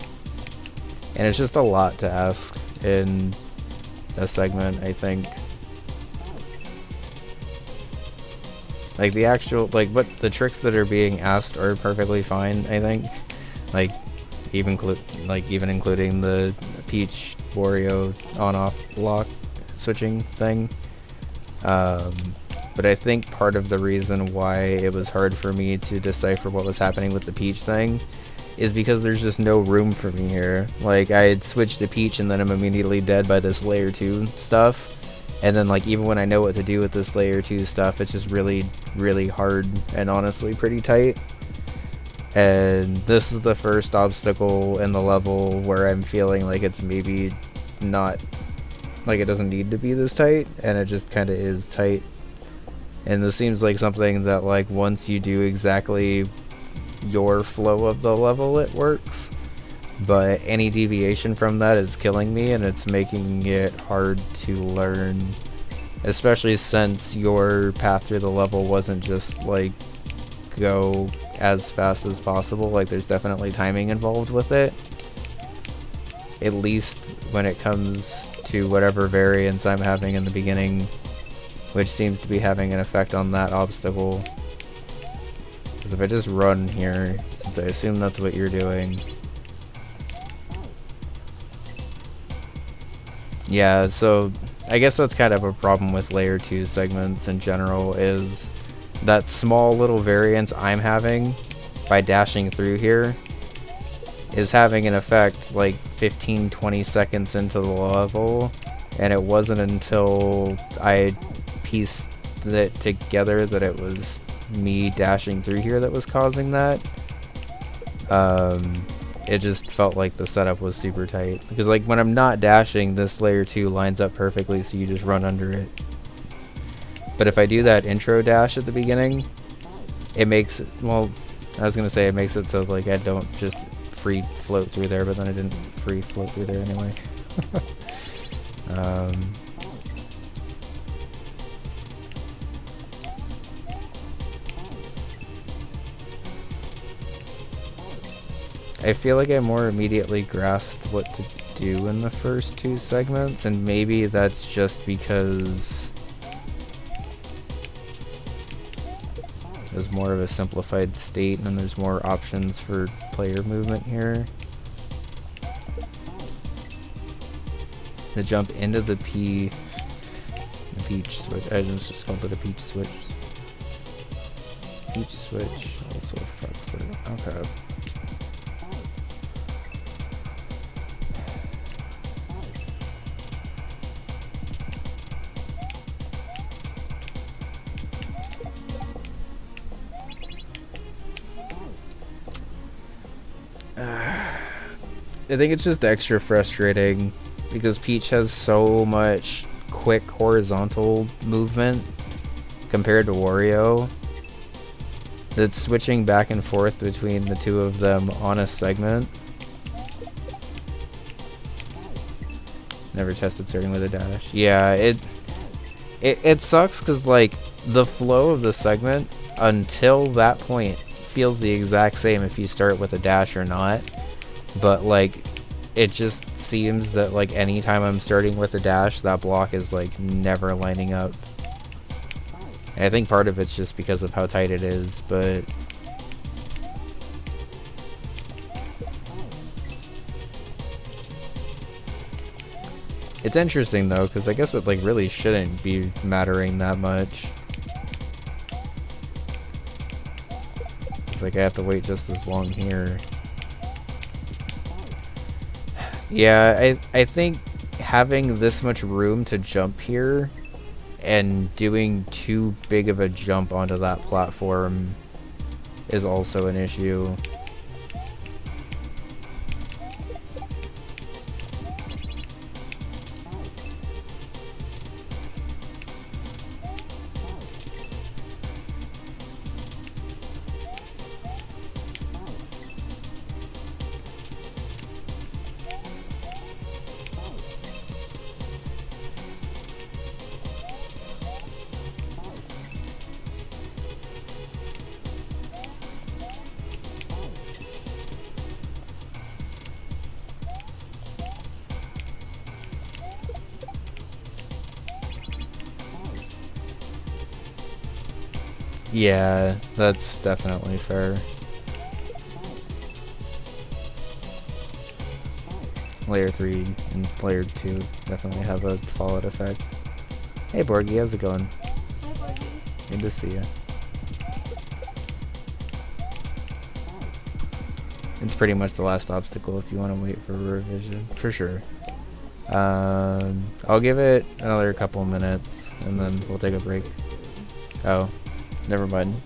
And it's just a lot to ask in a segment, I think. Like the actual, like what the tricks that are being asked are perfectly fine, I think. Like even including the Peach Wario on-off block switching thing. But I think part of the reason why it was hard for me to decipher what was happening with the Peach thing is because there's just no room for me here. Like I had switched to Peach and then I'm immediately dead by this layer 2 stuff. And then like even when I know what to do with this layer 2 stuff, it's just really, really hard and honestly pretty tight. And this is the first obstacle in the level where I'm feeling like it's maybe not, like it doesn't need to be this tight, and it just kind of is tight. And this seems like something that like once you do exactly your flow of the level, it works. But any deviation from that is killing me, and it's making it hard to learn. Especially since your path through the level wasn't just like go as fast as possible. Like there's definitely timing involved with it. At least when it comes to whatever variance I'm having in the beginning, which seems to be having an effect on that obstacle. Because if I just run here, since I assume that's what you're doing. Yeah, so I guess that's kind of a problem with layer 2 segments in general, is that small little variance I'm having by dashing through here is having an effect like 15-20 seconds into the level, and it wasn't until I pieced it together that it was me dashing through here that was causing that. It just felt like the setup was super tight, because like when I'm not dashing, this layer 2 lines up perfectly, so you just run under it. But if I do that intro dash at the beginning, it makes it, well, I was gonna say it makes it so like I don't just free float through there, but then I didn't free float through there anyway. I feel like I more immediately grasped what to do in the first 2 segments, and maybe that's just because there's more of a simplified state and there's more options for player movement here. The jump into the peach switch. I just called it a peach switch. Peach switch also fucks it. Okay. I think it's just extra frustrating because Peach has so much quick horizontal movement compared to Wario that switching back and forth between the two of them on a segment. Never tested starting with a dash. Yeah, it sucks because like the flow of the segment until that point feels the exact same if you start with a dash or not. But like it just seems that like anytime I'm starting with a dash, that block is like never lining up. And I think part of it's just because of how tight it is, but it's interesting though, because I guess it like really shouldn't be mattering that much. It's like I have to wait just as long here. Yeah, I think having this much room to jump here and doing too big of a jump onto that platform is also an issue. Yeah, that's definitely fair. Layer 3 and Layer 2 definitely have a fallout effect. Hey Borgie, how's it going? Hi, Borgie. Good to see you. It's pretty much the last obstacle if you want to wait for a revision, for sure. I'll give it another couple minutes, and then we'll take a break. Oh, never mind.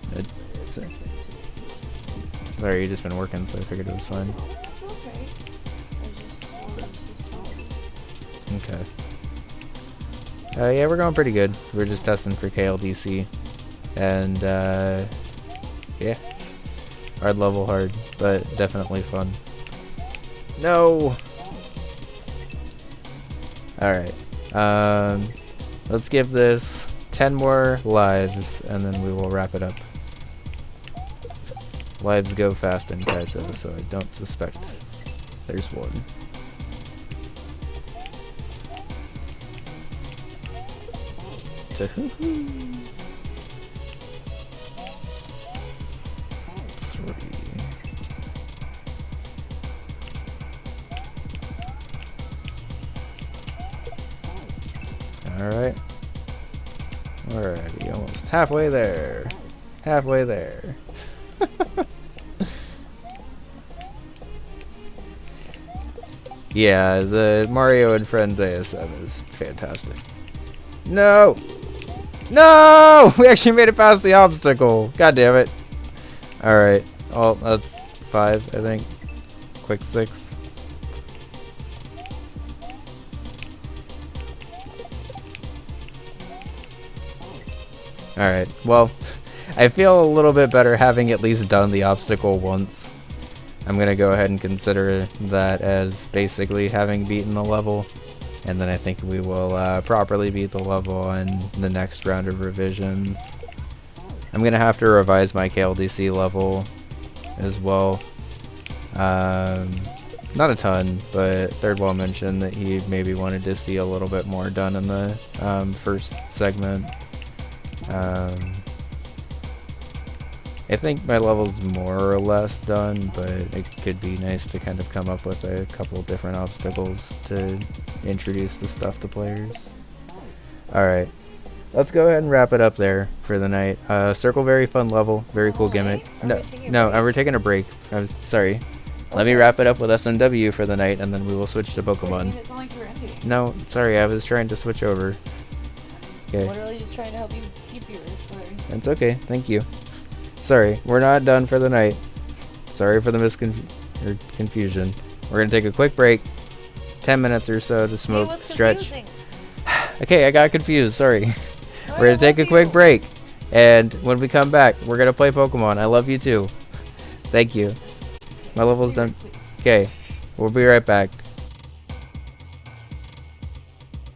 Sorry, you just been working, so I figured it was fine. It's okay. I just wanted to stop. Okay. Yeah, we're going pretty good. We're just testing for KLDC. And, yeah. Hard level hard, but definitely fun. No! Alright. Let's give this 10 more lives, and then we will wrap it up. Lives go fast in Kaizo, so I don't suspect there's one. Tahoo-hoo. 3. Alright. Alrighty, almost halfway there. Halfway there. Yeah, the Mario and Friends ASM is fantastic. No! No! We actually made it past the obstacle. God damn it. Alright. Oh, that's 5, I think. Quick 6. Alright, well, I feel a little bit better having at least done the obstacle once. I'm gonna go ahead and consider that as basically having beaten the level, and then I think we will properly beat the level in the next round of revisions. I'm gonna have to revise my KLDC level as well. Not a ton, but Third Wall mentioned that he maybe wanted to see a little bit more done in the first segment. I think my level's more or less done, but it could be nice to kind of come up with a couple different obstacles to introduce the stuff to players. Alright, let's go ahead and wrap it up there for the night. Circle, very fun level, very cool gimmick. No, we're taking a break. I was sorry. Let me wrap it up with SMW for the night, and then we will switch to Pokemon. It's not like you're ending. No, sorry, I was trying to switch over. Okay. Literally just trying to help you keep yours. Sorry. It's okay, thank you. Sorry, we're not done for the night. Sorry for the confusion. We're gonna take a quick break, 10 minutes or so to smoke, stretch. Okay, I got confused. Sorry. We're gonna take a quick break, and when we come back, we're gonna play Pokemon. I love you too. Thank you. My level's done. Okay, we'll be right back.